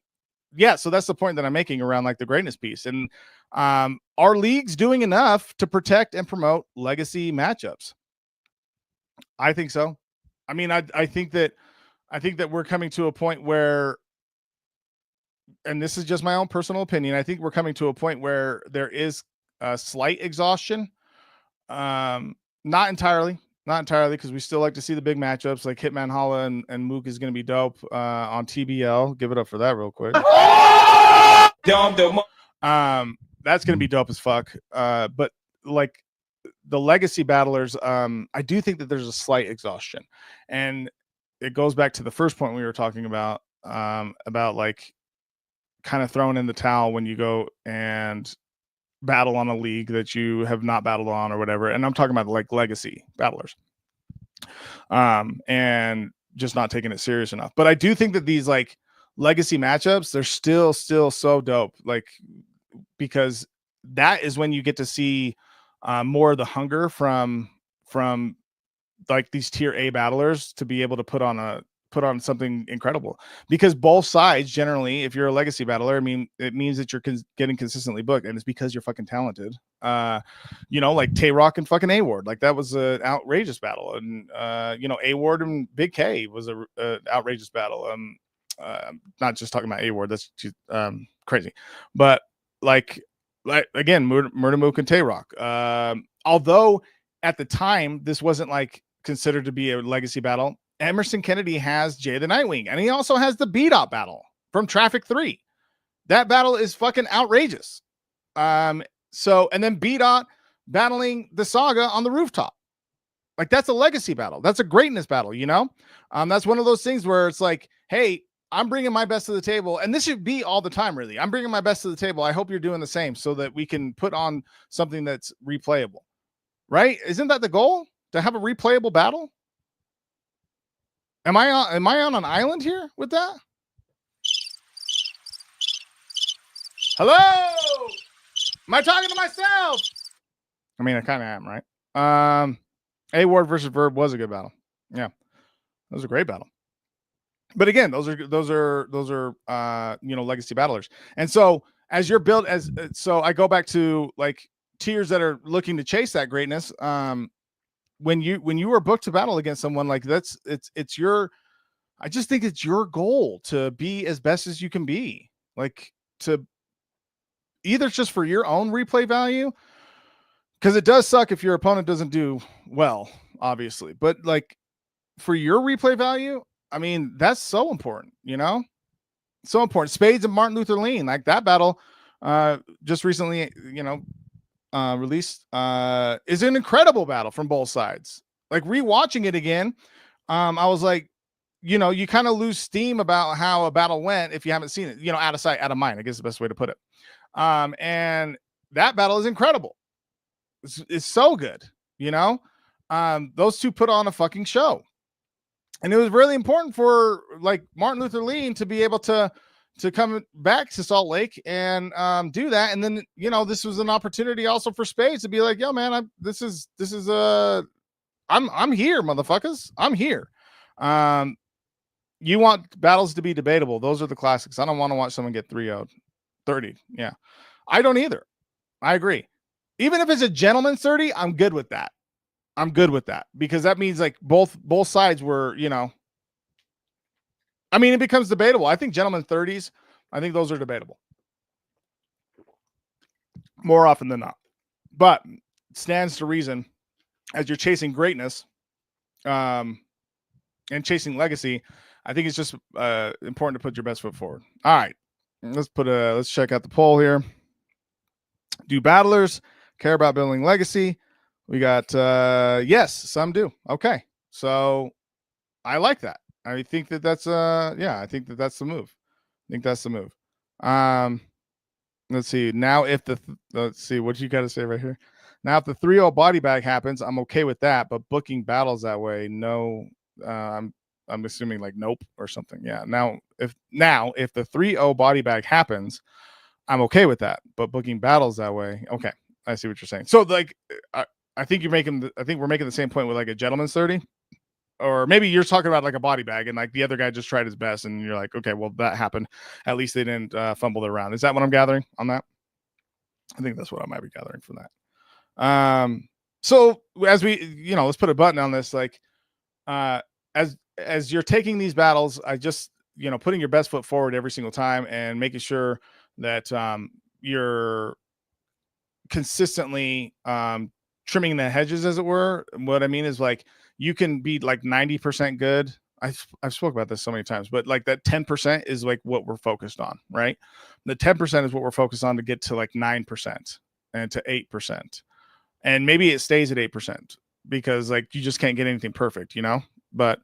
yeah, so that's the point that I'm making around like the greatness piece. And our league's doing enough to protect and promote legacy matchups. I think so. I mean, I think that I think that we're coming to a point where, and this is just my own personal opinion, I think we're coming to a point where there is a slight exhaustion. Not entirely, because we still like to see the big matchups like Hitman Holla and Mook is going to be dope on TBL. Give it up for that real quick. That's going to be dope as fuck. But like the legacy battlers, I do think that there's a slight exhaustion, and it goes back to the first point we were talking about like kind of throwing in the towel when you go and battle on a league that you have not battled on or whatever. And I'm talking about like legacy battlers, and just not taking it serious enough. But I do think that these like legacy matchups, they're still so dope, like, because that is when you get to see more of the hunger from like these tier A battlers to be able to put on something incredible, because both sides generally, if you're a legacy battler, I mean, it means that you're getting consistently booked, and it's because you're fucking talented. Like Tay-Rock and fucking A-Ward, like that was an outrageous battle, and A-Ward and Big K was a outrageous battle. Not just talking about A-Ward, that's just, crazy, but like again, Murder Mook and Tay-Rock. Although at the time this wasn't like considered to be a legacy battle, Emerson Kennedy has Jay the Nightwing, and he also has the B-Dot battle from Traffic 3. That battle is fucking outrageous. And then B-Dot battling the Saga on the rooftop. Like, that's a legacy battle. That's a greatness battle, you know? That's one of those things where it's like, hey, I'm bringing my best to the table, and this should be all the time, really. I'm bringing my best to the table. I hope you're doing the same so that we can put on something that's replayable, right? Isn't that the goal? To have a replayable battle? Am I on an island here with that? Hello? Am I talking to myself? I mean, I kind of am, right? A-Ward versus Verb was a good battle. Yeah, that was a great battle. But again, those are legacy battlers. And so as you're built so I go back to like tiers that are looking to chase that greatness. When you are booked to battle against someone, like it's your, I just think it's your goal to be as best as you can be, like to either just for your own replay value, because it does suck if your opponent doesn't do well, obviously, but like for your replay value, I mean, that's so important, so important. Spades and Martin Luther Lean, like that battle just recently, released is an incredible battle from both sides. Like rewatching it again, I was like, you kind of lose steam about how a battle went if you haven't seen it, out of sight, out of mind, I guess is the best way to put it. And that battle is incredible. It's so good, those two put on a fucking show. And it was really important for like Martin Luther Lean to be able to come back to Salt Lake and do that. And then, this was an opportunity also for Spades to be like, yo, man, I'm here, motherfuckers. I'm here. You want battles to be debatable. Those are the classics. I don't want to watch someone get 3-0, 30. Yeah, I don't either. I agree. Even if it's a gentleman's 30, I'm good with that. Because that means like both sides were, I mean, it becomes debatable. I think gentlemen 30s, I think those are debatable more often than not. But it stands to reason as you're chasing greatness and chasing legacy, I think it's just important to put your best foot forward. All right, let's check out the poll here. Do battlers care about building legacy? We got yes, some do. Okay, so I like that. I think that's I think that's the move. Let's see. Now if let's see what you got to say right here. Now if the 3-0 body bag happens, I'm okay with that, but booking battles that way, no. I'm assuming like nope or something. Yeah. Now if the 3-0 body bag happens, I'm okay with that, but booking battles that way, okay. I see what you're saying. So like I think we're making the same point with like a gentleman's 30. Or maybe you're talking about like a body bag and like the other guy just tried his best and you're like, okay, well that happened. At least they didn't fumble their round. Is that what I'm gathering on that? I think that's what I might be gathering from that. So as we, let's put a button on this, like as as you're taking these battles, I just, putting your best foot forward every single time and making sure that you're consistently trimming the hedges, as it were. What I mean is, like, you can be like 90% good. I've spoke about this so many times, but like that 10% is like what we're focused on, right? The 10% is what we're focused on to get to like 9% and to 8%. And maybe it stays at 8% because like you just can't get anything perfect, But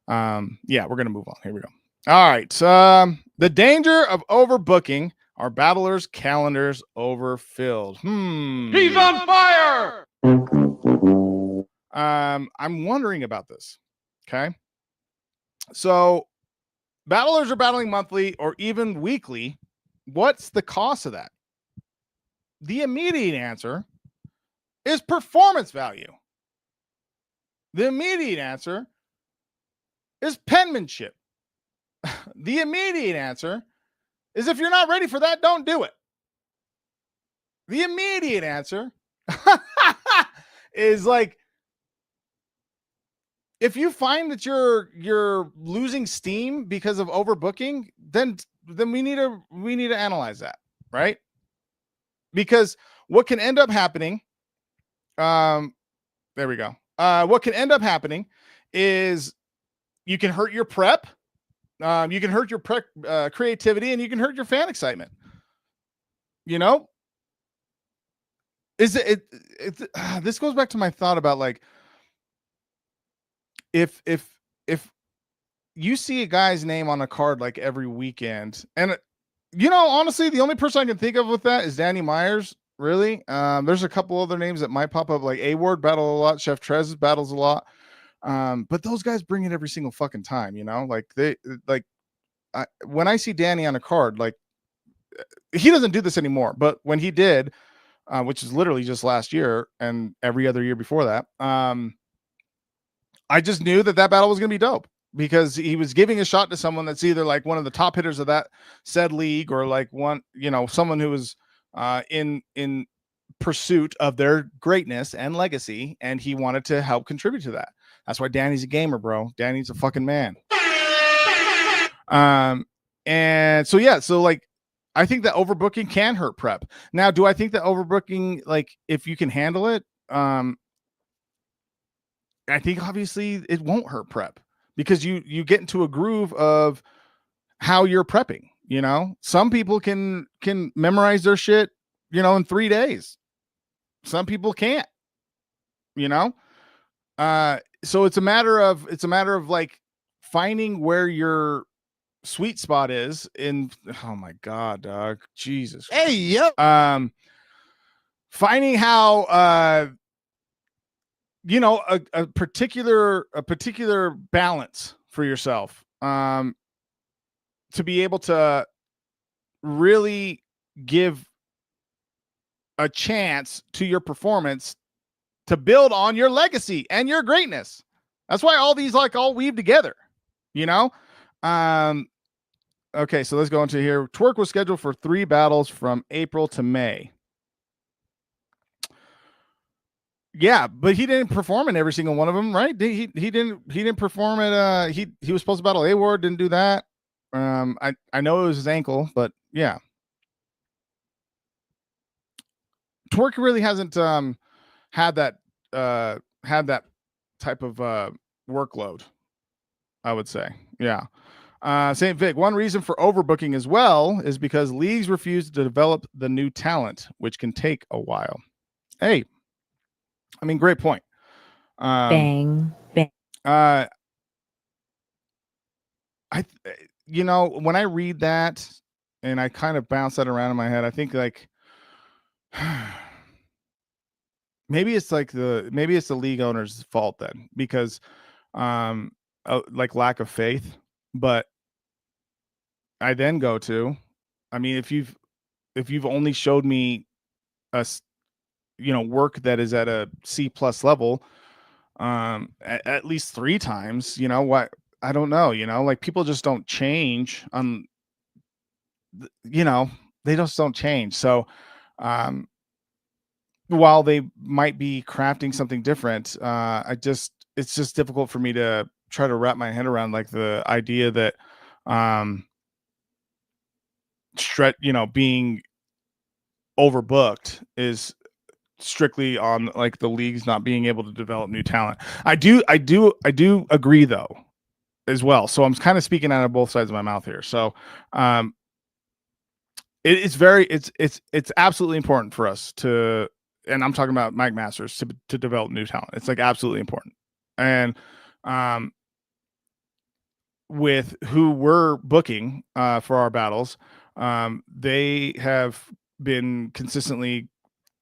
yeah, we're gonna move on. Here we go. All right. The danger of overbooking our battlers' calendars overfilled. He's on fire! I'm wondering about this. Okay. So battlers are battling monthly or even weekly. What's the cost of that? The immediate answer is performance value. The immediate answer is penmanship. The immediate answer is, if you're not ready for that, don't do it. The immediate answer is like, if you find that you're losing steam because of overbooking, then we need to analyze that, right? Because what can end up happening, there we go. What can end up happening is you can hurt your prep, you can hurt your creativity, and you can hurt your fan excitement. Is it this goes back to my thought about, like, if you see a guy's name on a card like every weekend, and honestly, the only person I can think of with that is Danny Myers. Really, there's a couple other names that might pop up, like A-Ward battle a lot, Chef Trez battles a lot, but those guys bring it every single fucking time. When I see Danny on a card, like, he doesn't do this anymore, but when he did, which is literally just last year and every other year before that, I just knew that battle was going to be dope, because he was giving a shot to someone that's either like one of the top hitters of that said league, or like someone who was in pursuit of their greatness and legacy, and he wanted to help contribute to that. That's why Danny's a gamer, bro. Danny's a fucking man. And so, yeah, so like, I think that overbooking can hurt prep. Now, do I think that overbooking, like, if you can handle it, I think obviously it won't hurt prep, because you get into a groove of how you're prepping. Some people can memorize their shit, in 3 days. Some people can't, so it's a matter of like finding where your sweet spot is in, oh my God, dog, Jesus. Hey, yep. Finding how, a particular balance for yourself, to be able to really give a chance to your performance to build on your legacy and your greatness. That's why all these all weave together, Okay, so let's go into here. Twerk was scheduled for 3 battles from April to May. Yeah, but he didn't perform in every single one of them, right? He didn't perform at he was supposed to battle A-Ward, didn't do that. I know it was his ankle, but yeah. Twerk really hasn't had that type of workload, I would say. Yeah. St. Vic, one reason for overbooking as well is because leagues refuse to develop the new talent, which can take a while. Hey, I mean, great point. Bang. When I read that and I kind of bounce that around in my head, I think like maybe it's the league owner's fault then, because like lack of faith. But I then go to, I mean, if you've only showed me work that is at a C+ level, at least 3 times, what, I don't know, like, people just don't change they just don't change. So, while they might be crafting something different, it's just difficult for me to try to wrap my head around like the idea that being overbooked is strictly on like the leagues not being able to develop new talent. I do agree though as well. So I'm kind of speaking out of both sides of my mouth here. So it's absolutely important for us to, and I'm talking about Mic Masters, to develop new talent. It's like absolutely important. And with who we're booking for our battles, they have been consistently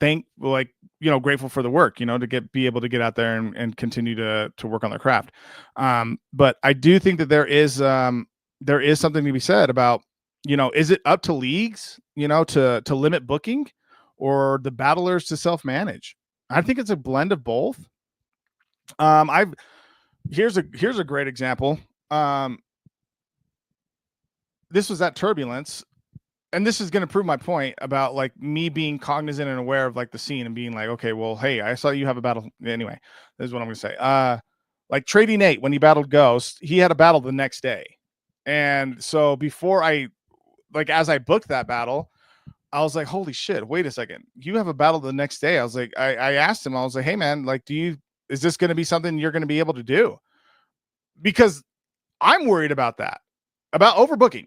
grateful for the work, to be able to get out there and continue to work on their craft. But I do think that there is something to be said about, is it up to leagues, to limit booking, or the battlers to self-manage? I think it's a blend of both. Here's a great example. This was at Turbulence, and this is going to prove my point about like me being cognizant and aware of like the scene and being like, okay, well, hey, I saw you have a battle. Anyway, this is what I'm going to say. Like Trady Nate, when he battled Ghost, he had a battle the next day. And so before as I booked that battle, I was like, holy shit, wait a second. You have a battle the next day. I was like, I asked him, I was like, hey man, like, is this going to be something you're going to be able to do? Because I'm worried about that, about overbooking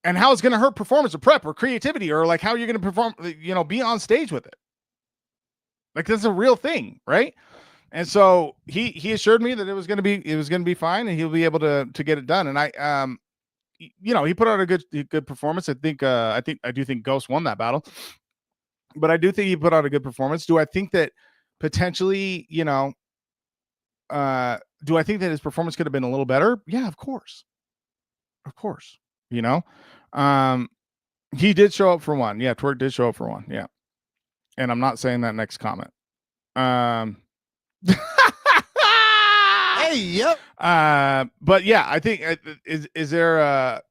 and how it's going to hurt performance or prep or creativity, or like how you're going to perform, be on stage with it. Like that's a real thing. Right. And so he assured me that it was going to be fine and he'll be able to get it done. And he put out a good performance. I do think Ghost won that battle, but I do think he put out a good performance. Do I think that potentially, do I think that his performance could have been a little better? Yeah, of course. He did show up for one. Yeah, Twerk did show up for one. Yeah. And I'm not saying that next comment. Hey, yep. But yeah, I think is there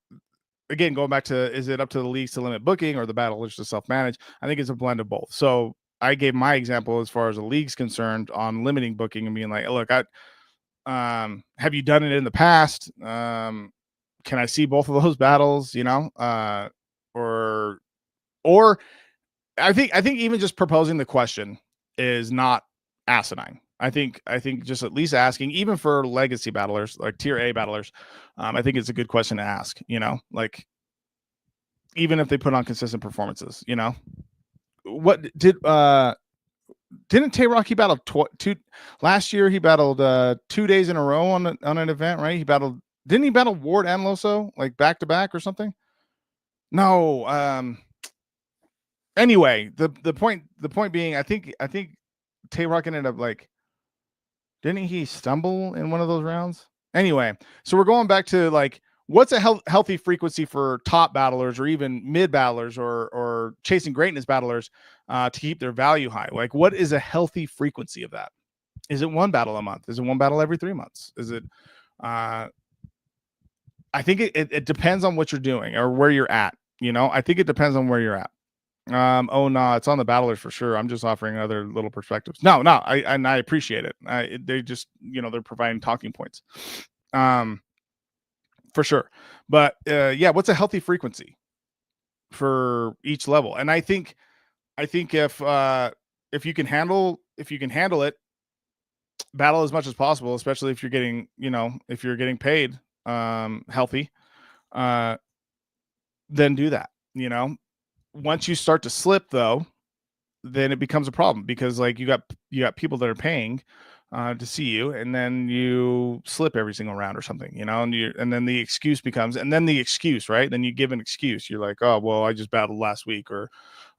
again, going back to, is it up to the leagues to limit booking or the battlers to self-manage? I think it's a blend of both. So I gave my example as far as the league's concerned on limiting booking and being like, look, have you done it in the past? Can I see both of those battles? Or I think even just proposing the question is not asinine. I think just at least asking, even for legacy battlers, like tier A battlers, I think it's a good question to ask, like even if they put on consistent performances, what didn't Tay Rocky battle last year? He battled 2 days in a row on an event, right? Didn't he battle Ward and Loso like back to back or something? No. Anyway, the point being, I think Tay Rock ended up didn't he stumble in one of those rounds? Anyway, so we're going back to like, what's a healthy frequency for top battlers or even mid battlers or chasing greatness battlers to keep their value high? Like, what is a healthy frequency of that? Is it one battle a month? Is it one battle every 3 months? Is it, I think it depends on what you're doing or where you're at. I think it depends on where you're at. It's on the battlers for sure. I'm just offering other little perspectives. No, I appreciate it. They just, they're providing talking points, for sure. But yeah, what's a healthy frequency for each level? And I think if you can handle it, battle as much as possible, especially if you're getting, paid, healthy, then do that. Once you start to slip though, then it becomes a problem because like you got people that are paying to see you, and then you slip every single round or something, and then the excuse becomes, right? Then you give an excuse. You're like, oh, well, I just battled last week, or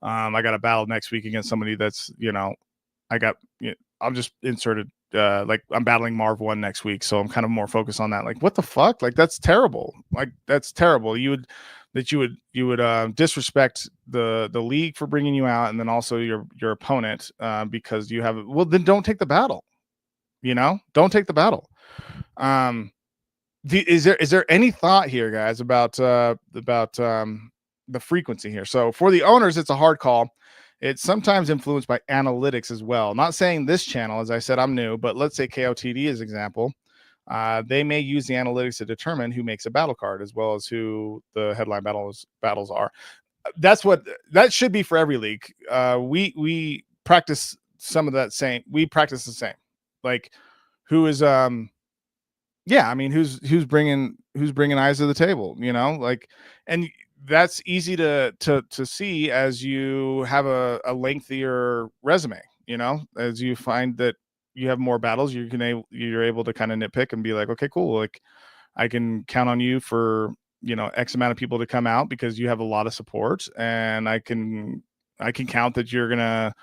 I got a battle next week against somebody that's, I'm just inserted, like I'm battling Marv 1 next week. So I'm kind of more focused on that. Like, what the fuck? Like, that's terrible. You would disrespect the league for bringing you out, and then also your opponent because you have, well, then don't take the battle. Don't take the battle. Is there any thought here, guys, about the frequency here? So for the owners, it's a hard call. It's sometimes influenced by analytics as well. Not saying this channel, as I said, I'm new, but let's say KOTD as example. they may use the analytics to determine who makes a battle card as well as who the headline battles are. That should be for every league. We practice some of that same. We practice the same. Like who is who's bringing eyes to the table, like, and that's easy to see as you have a lengthier resume, as you find that you have more battles, you're able to kind of nitpick and be like, okay, cool, like I can count on you for X amount of people to come out because you have a lot of support, and I can count that you're gonna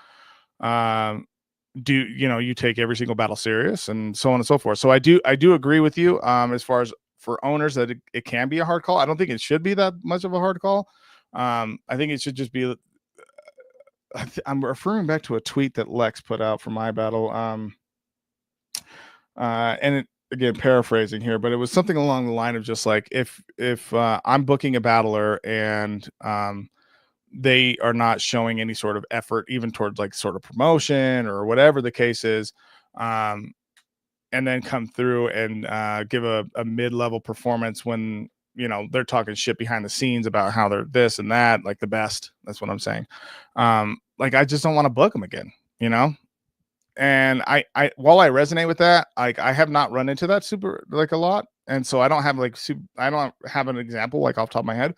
you take every single battle serious, and so on and so forth. So I do agree with you as far as for owners that it can be a hard call. I don't think it should be that much of a hard call. I think it should just be I'm referring back to a tweet that Lex put out for my battle, and it, again, paraphrasing here, but it was something along the line of just like if I'm booking a battler and they are not showing any sort of effort even towards like sort of promotion or whatever the case is, and then come through and give a mid-level performance when they're talking shit behind the scenes about how they're this and that, like the best. That's what I'm saying. Like I just don't want to book them again, and I while I resonate with that, like I have not run into that super like a lot, and so I don't have I don't have an example like off the top of my head,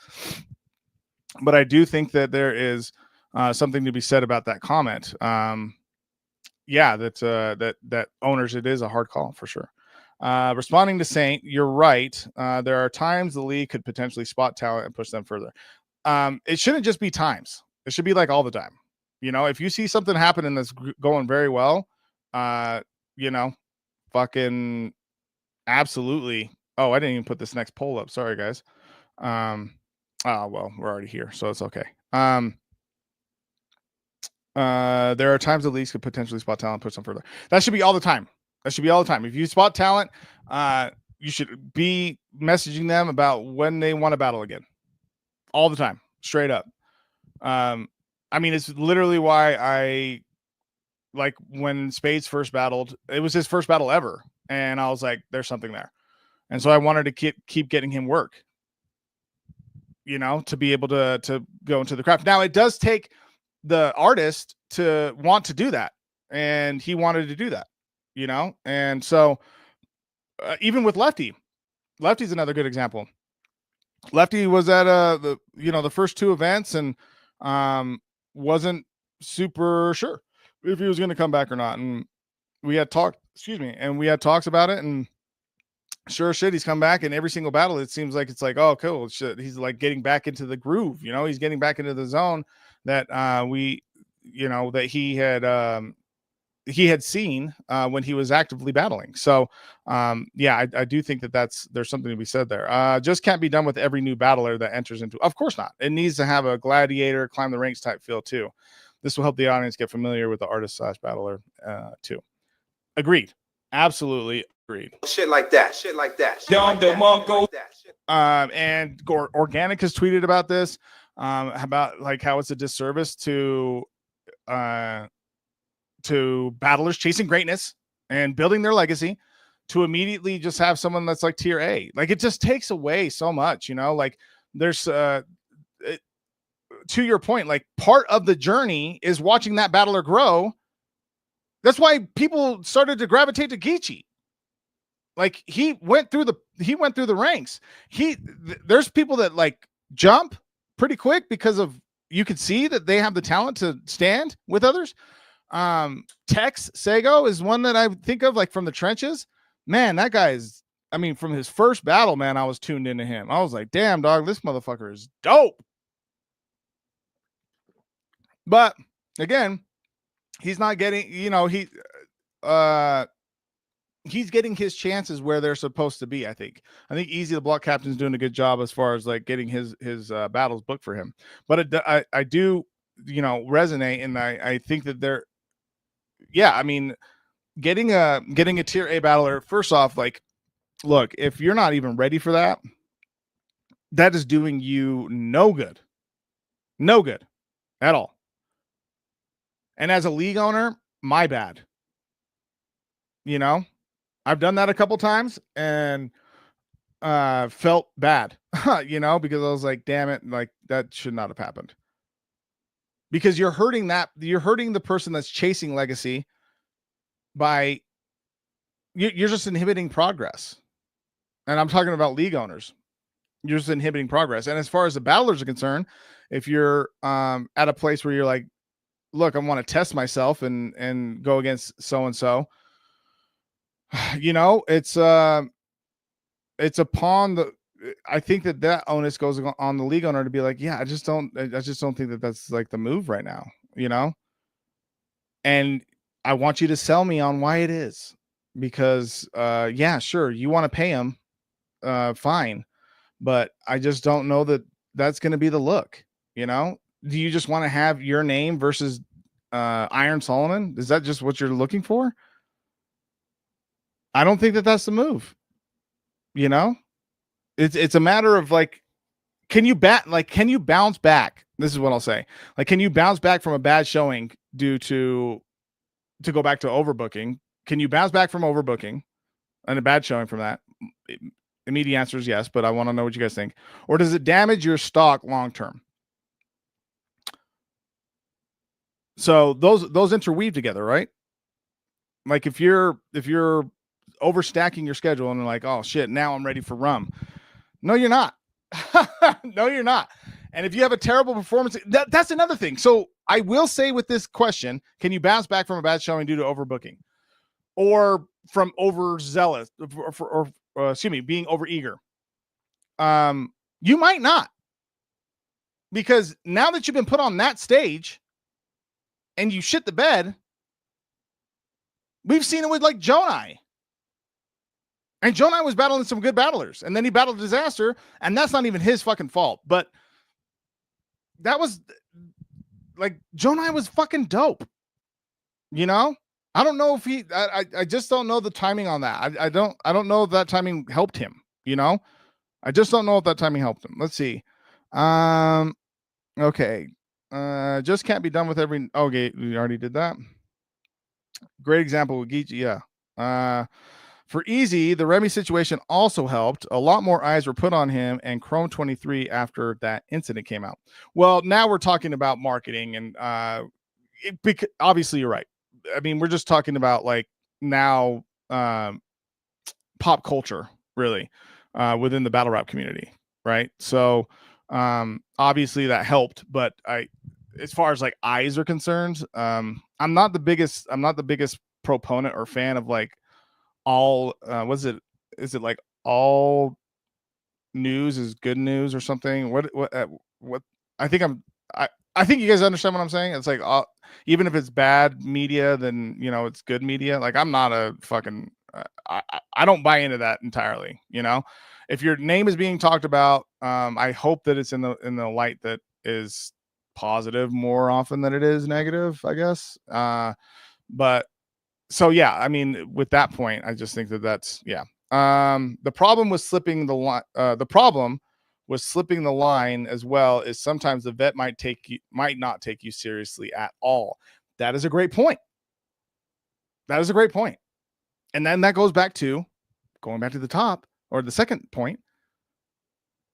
but I do think that there is something to be said about that comment. That owners, it is a hard call for sure. Responding to Saint, you're right. There are times the league could potentially spot talent and push them further. It shouldn't just be times. It should be like all the time. If you see something happening that's going very well, fucking absolutely. Oh, I didn't even put this next poll up. Sorry, guys. Well, we're already here, so it's okay. There are times the leagues could potentially spot talent, push them further. That should be all the time. That should be all the time. If you spot talent, you should be messaging them about when they want to battle again. All the time, straight up. It's literally why I like when Spades first battled. It was his first battle ever, and I was like, "There's something there," and so I wanted to keep getting him work. To be able to go into the craft. Now it does take the artist to want to do that, and he wanted to do that. And so even with Lefty's another good example. Lefty was at the first two events and wasn't super sure if he was going to come back or not, and we had talks about it, and sure shit, he's come back, and every single battle it seems like it's like, oh cool shit, he's like getting back into the groove, he's getting back into the zone that that he had seen when he was actively battling. So I do think that there's something to be said there. Just can't be done with every new battler that enters into, of course not. It needs to have a gladiator, climb the ranks type feel too. This will help the audience get familiar with the artist / battler too. Agreed. Absolutely agreed. Shit like that. And Organic has tweeted about this, about like how it's a disservice to battlers chasing greatness and building their legacy to immediately just have someone that's like tier A. Like it just takes away so much, like there's to your point, like part of the journey is watching that battler grow. That's why people started to gravitate to Geechee. Like he went through the ranks. There's people that like jump pretty quick because of, you can see that they have the talent to stand with others. Tex Sago is one that I think of, like from the trenches. Man, that guy is, from his first battle, man, I was tuned into him. I was like, damn dog, this motherfucker is dope. But again, he's not getting, he's getting his chances where they're supposed to be. I think Easy the Block Captain's doing a good job as far as like getting his battles booked for him. But I do, resonate, and I think that they're, getting a tier A battler, first off, like, look, if you're not even ready for that, that is doing you no good at all. And as a league owner, my bad. I've done that a couple times and felt bad, you know, because I was like, damn it, like that should not have happened. Because you're hurting the person that's chasing legacy by you're just inhibiting progress. And I'm talking about league owners. You're just inhibiting progress. And as far as the battlers are concerned, if you're at a place where you're like, look, I want to test myself and go against so and so, you know, it's upon the. I think that onus goes on the league owner to be like, yeah, I just don't think that that's like the move right now, you know. And I want you to sell me on why it is, because yeah, sure, you want to pay him, fine, but I just don't know that that's going to be the look, you know. Do you just want to have your name versus Iron Solomon? Is that just what you're looking for? I don't think that that's the move, you know. It's a matter of like, can you bounce back? This is what I'll say. Like, can you bounce back from a bad showing due to go back to overbooking? Can you bounce back from overbooking and a bad showing from that? Immediate answer is yes, but I want to know what you guys think. Or does it damage your stock long term? So those interweave together, right? Like if you're overstacking your schedule and like, oh shit, now I'm ready for rum. No, you're not. No, you're not. And if you have a terrible performance, that's another thing. So I will say with this question, can you bounce back from a bad showing due to overbooking or from overzealous or excuse me, being overeager? You might not, because now that you've been put on that stage and you shit the bed, we've seen it with like Jonai. And Jonai was battling some good battlers, and then he battled disaster, and that's not even his fucking fault. But that was like, Jonai was fucking dope. You know? I don't know if I just don't know the timing on that. I don't know if that timing helped him, you know? I just don't know if that timing helped him. Let's see. Okay. Just can't be done with every. Okay, we already did that. Great example with Geechee, yeah. For Easy, the Remy situation also helped. A lot more eyes were put on him and Chrome 23 after that incident came out. Well, now we're talking about marketing, and obviously you're right. I mean, we're just talking about like now pop culture, really, within the battle rap community, right? So obviously that helped, but as far as like eyes are concerned, I'm not the biggest proponent or fan of like all is it like all news is good news or something? What I think you guys understand what I'm saying. It's like even if it's bad media, then you know it's good media. Like I'm not a fucking I don't buy into that entirely, you know. If your name is being talked about, I hope that it's in the light that is positive more often than it is negative, I guess. But so yeah, I mean, with that point, I just think that's yeah. The problem was slipping the line. The problem was slipping the line as well is sometimes the vet might not take you seriously at all. That is a great point. That is a great point. And then that goes back to going back to the top or the second point.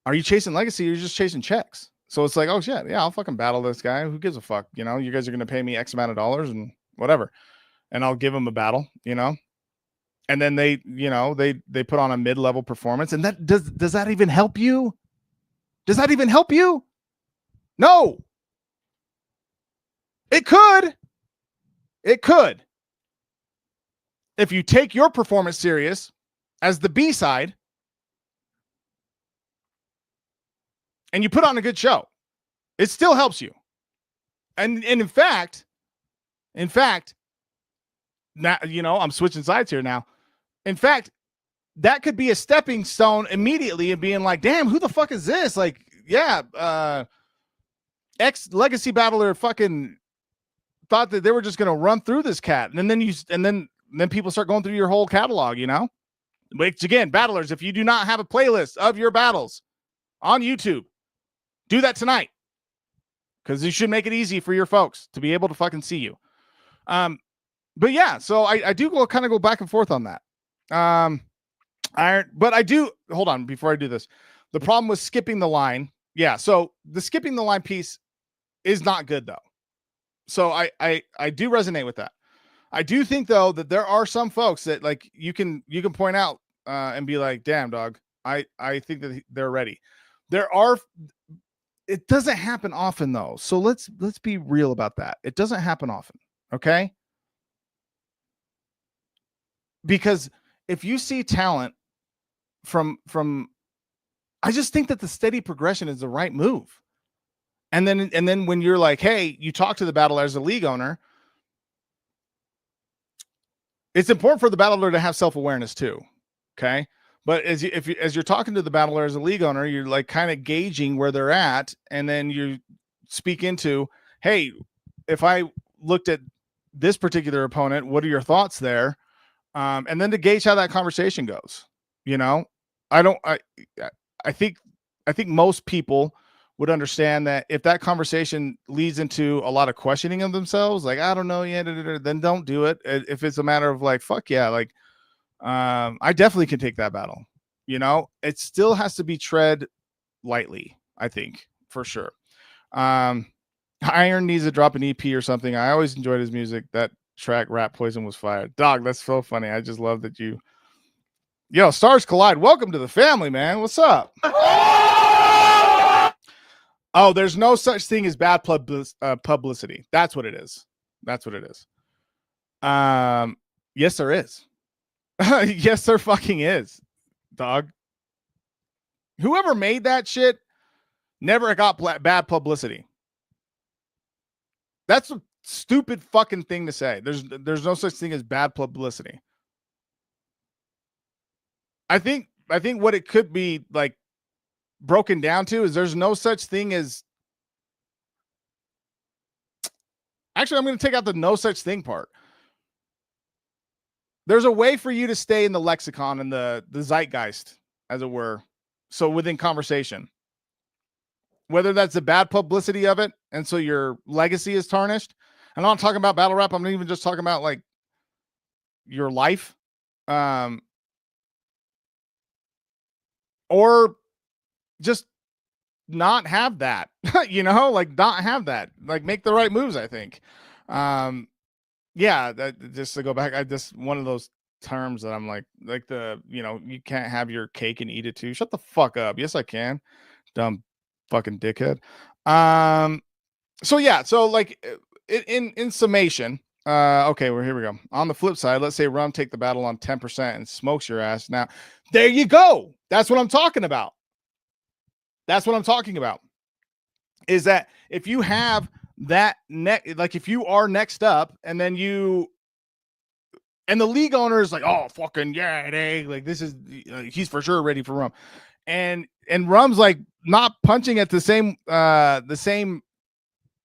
Are you chasing legacy or are you just chasing checks? So it's like, oh shit, yeah, I'll fucking battle this guy. Who gives a fuck? You know, you guys are going to pay me X amount of dollars and whatever. And I'll give them a battle, you know, and then they put on a mid-level performance. And that does that even help you? Does that even help you? No. It could. If you take your performance serious as the B side and you put on a good show, it still helps you. And in fact, now, you know, I'm switching sides here now. In fact, that could be a stepping stone immediately and being like, damn, who the fuck is this? Like, yeah, ex legacy battler fucking thought that they were just going to run through this cat. And then people start going through your whole catalog, you know? Which again, battlers, if you do not have a playlist of your battles on YouTube, do that tonight. Because you should make it easy for your folks to be able to fucking see you. But yeah, so I do kind of go back and forth on that. But I do, hold on, before I do this, the problem with skipping the line. Yeah. So the skipping the line piece is not good though. So I do resonate with that. I do think though that there are some folks that like you can point out and be like, damn dog, I think that they're ready. It doesn't happen often though. So let's be real about that. It doesn't happen often. Okay. Because if you see talent from I just think that the steady progression is the right move. And then when you're like, hey, you talk to the battler as a league owner, it's important for the battler to have self-awareness too. Okay. But as you're talking to the battler as a league owner, you're like kind of gauging where they're at. And then you speak into, hey, if I looked at this particular opponent, what are your thoughts there? And then to gauge how that conversation goes. You know, I think most people would understand that if that conversation leads into a lot of questioning of themselves, like, I don't know yet, then don't do it. If it's a matter of like, fuck yeah, like, I definitely can take that battle. You know, it still has to be tread lightly, I think, for sure. Iron needs to drop an EP or something. I always enjoyed his music. That track, Rat Poison, was fire. Dog, that's so funny. I just love that you. Yo, Stars Collide. Welcome to the family, man. What's up? Oh, there's no such thing as bad publicity. That's what it is. That's what it is. Yes, there is. Yes, there fucking is, dog. Whoever made that shit never got bad publicity. That's a stupid fucking thing to say. There's no such thing as bad publicity. I think what it could be like broken down to is there's no such thing as. Actually, I'm going to take out the no such thing part. There's a way for you to stay in the lexicon and the zeitgeist, as it were. So within conversation, whether that's the bad publicity of it, and so your legacy is tarnished. I'm not talking about battle rap. I'm not even just talking about like your life, or just not have that, you know, like not have that, like make the right moves. I think, yeah, that just to go back, I just one of those terms that I'm like the, you know, you can't have your cake and eat it too. Shut the fuck up. Yes, I can. Dumb fucking dickhead. So yeah, so like in summation, okay, well, here we go. On the flip side, let's say Rum take the battle on 10% and smokes your ass. Now, there you go. That's what I'm talking about. That's what I'm talking about. Is that if you have that like if you are next up and then and the league owner is like, oh fucking yeah, like this is he's for sure ready for Rum, and Rum's like not punching at the same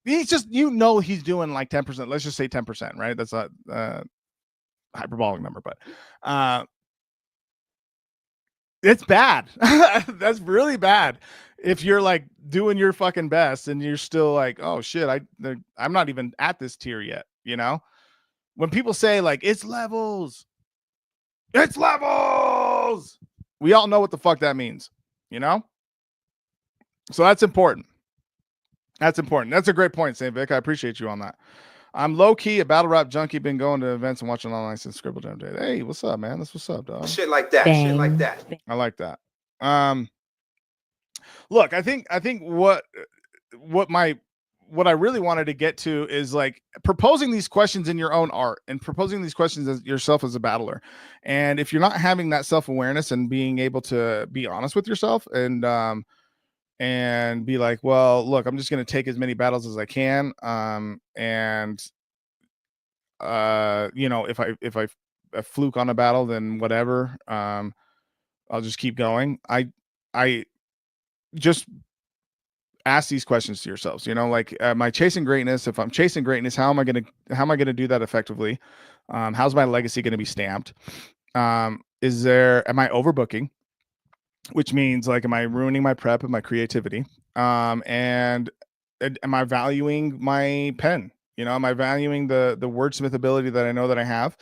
he's just, you know, he's doing like 10%. Let's just say 10%, right? That's a hyperbolic number, but it's bad. That's really bad. If you're like doing your fucking best and you're still like, oh shit, I'm not even at this tier yet. You know, when people say like it's levels, we all know what the fuck that means. You know, so that's important. That's important. That's a great point, St. Vic. I appreciate you on that. I'm low key a battle rap junkie. Been going to events and watching online since Scribble Jam Day. Hey, what's up, man? That's what's up, dog. Shit like that. Bang. Shit like that. I like that. Look, I think what I really wanted to get to is like proposing these questions in your own art and proposing these questions as yourself as a battler. And if you're not having that self-awareness and being able to be honest with yourself and be like, well, look, I'm just going to take as many battles as I can. You know, if I fluke on a battle, then whatever. I'll just keep going. I just ask these questions to yourselves, you know, like, am I chasing greatness? If I'm chasing greatness, how am I going to do that effectively? How's my legacy going to be stamped? Am I overbooking? Which means like, am I ruining my prep and my creativity? And am I valuing my pen? You know, am I valuing the wordsmith ability that I know that I have?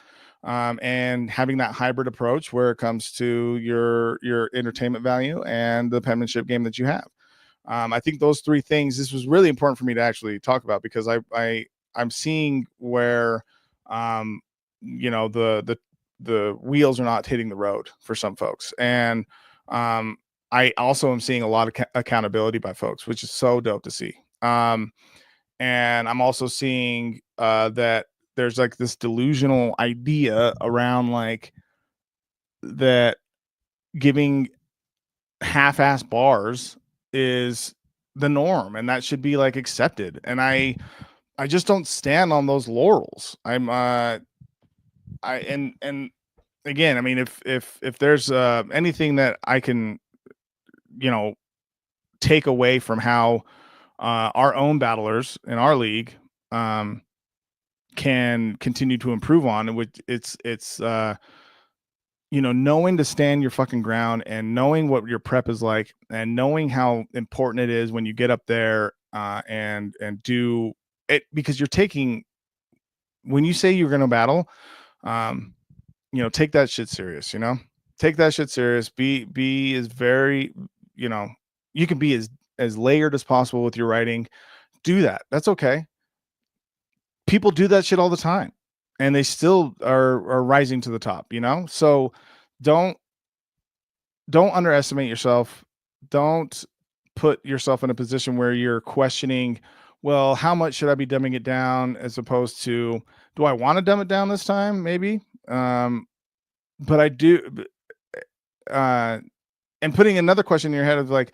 and having that hybrid approach where it comes to your entertainment value and the penmanship game that you have. I think those three things, this was really important for me to actually talk about, because I'm seeing where, the wheels are not hitting the road for some folks. And I also am seeing a lot of accountability by folks, which is so dope to see. And I'm also seeing that there's like this delusional idea around like that giving half-ass bars is the norm, and that should be like accepted. And I just don't stand on those laurels. And again, I mean, if there's anything that I can, take away from how our own battlers in our league can continue to improve on, which it's knowing to stand your fucking ground, and knowing what your prep is like, and knowing how important it is when you get up there and do it, because you're taking, when you say you're going to battle, take that shit serious, take that shit serious. Be as very, you can be as layered as possible with your writing. Do that. That's okay. People do that shit all the time, and they still are rising to the top, so don't underestimate yourself. Don't put yourself in a position where you're questioning, well, how much should I be dumbing it down, as opposed to, do I want to dumb it down this time? Maybe. But I do, and putting another question in your head of like,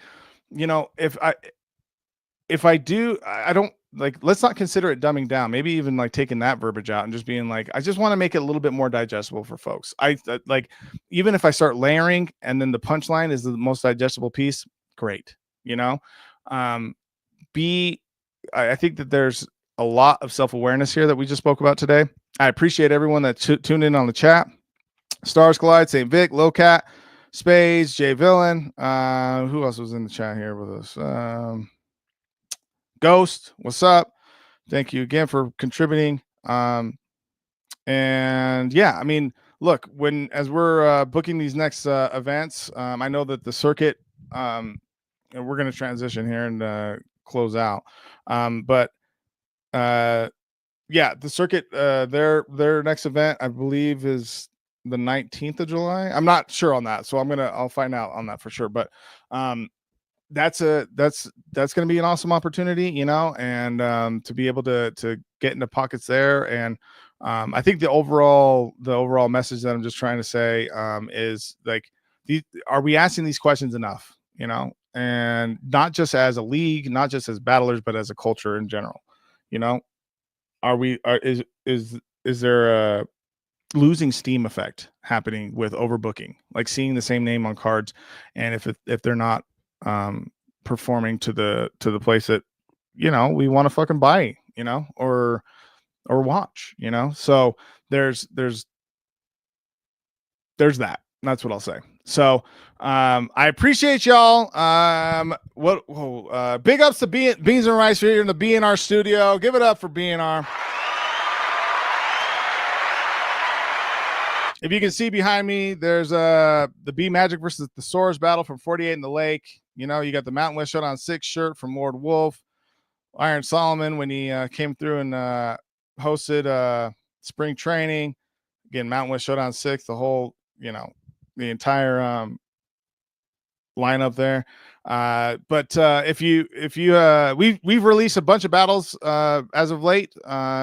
if I do, I don't, like, let's not consider it dumbing down. Maybe even like taking that verbiage out and just being like, I just want to make it a little bit more digestible for folks. I like, even if I start layering and then the punchline is the most digestible piece, great. I think that there's a lot of self-awareness here that we just spoke about today. I appreciate everyone that tuned in on the chat. Stars Collide, St. Vic, Lil Cat, Spades, Jay Villain. Who else was in the chat here with us? Ghost, what's up? Thank you again for contributing. And yeah, I mean, look, as we're booking these next events, I know that the circuit, and we're going to transition here and close out. But yeah, the circuit, their next event, I believe, is the 19th of July. I'm not sure on that, so I'll find out on that for sure. But that's going to be an awesome opportunity, and to be able to get into pockets there. And I think the overall message that I'm just trying to say is like, are we asking these questions enough, and not just as a league, not just as battlers, but as a culture in general, is there a losing steam effect happening with overbooking, like seeing the same name on cards, and if they're not performing to the place that we want to fucking buy, or watch, so there's that. That's what I'll say. So I appreciate y'all. Big ups to Beans and Rice here in the BNR studio. Give it up for BNR. If you can see behind me, there's the B Magic versus the Soars battle from 48 in the Lake. You got the Mountain West Showdown 6 shirt from Lord Wolf. Iron Solomon, when he came through and hosted spring training. Again, Mountain West Showdown 6, the whole, the entire lineup there. But we've released a bunch of battles as of late.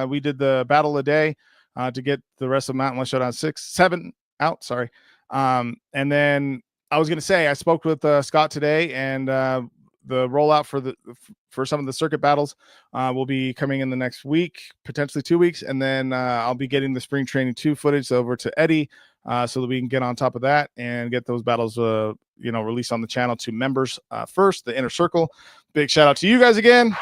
We did the battle a day to get the rest of Mountain West Showdown 7 out. Sorry. And then I was going to say, I spoke with Scott today, and the rollout for some of the circuit battles will be coming in the next week, potentially 2 weeks. And then I'll be getting the spring training 2 footage over to Eddie so that we can get on top of that and get those battles, released on the channel to members first, the inner circle. Big shout out to you guys again.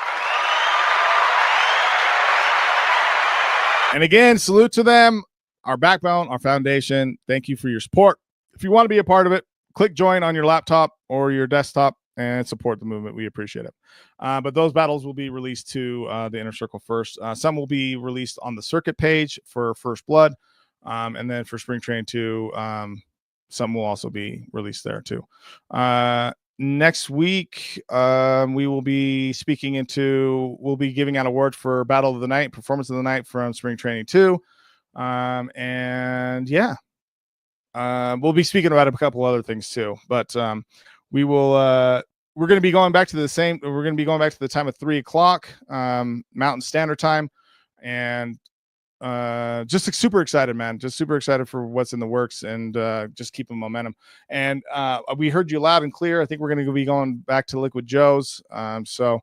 And again, salute to them, our backbone, our foundation. Thank you for your support. If you want to be a part of it, click join on your laptop or your desktop and support the movement. We appreciate it. But those battles will be released to the inner circle first. Some will be released on the circuit page for First Blood. And then for Spring Training 2, some will also be released there too. Next week, we will be we'll be giving out awards for Battle of the Night, Performance of the Night from Spring Training 2. And yeah, we'll be speaking about a couple other things too, but we will, we're going to be going back to the time of 3:00, Mountain Standard Time. And just super excited, man. Just super excited for what's in the works, and just keeping momentum. And we heard you loud and clear. I think we're going to be going back to Liquid Joe's. So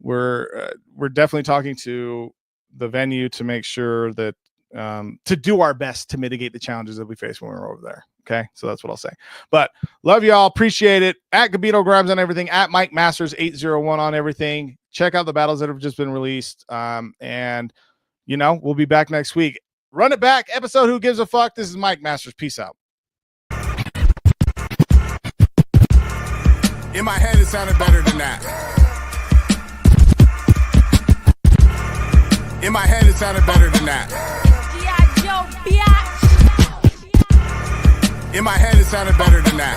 we're definitely talking to the venue to make sure that to do our best to mitigate the challenges that we face when we're over there. Okay, so that's what I'll say. But love y'all, appreciate it. At Gabino Grhymes on everything, at Mic Masters 801 on everything. Check out the battles that have just been released. And you know, we'll be back next week. Run it back episode. Who gives a fuck? This is Mic Masters. Peace out. In my head, it sounded better than that. In my head, it sounded better than that. In my head, it sounded better than that.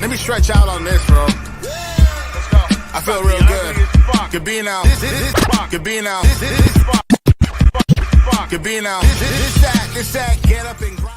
Let me stretch out on this, bro. I feel real good. Gabino, Gabino, Gabino, this that, get up and grind.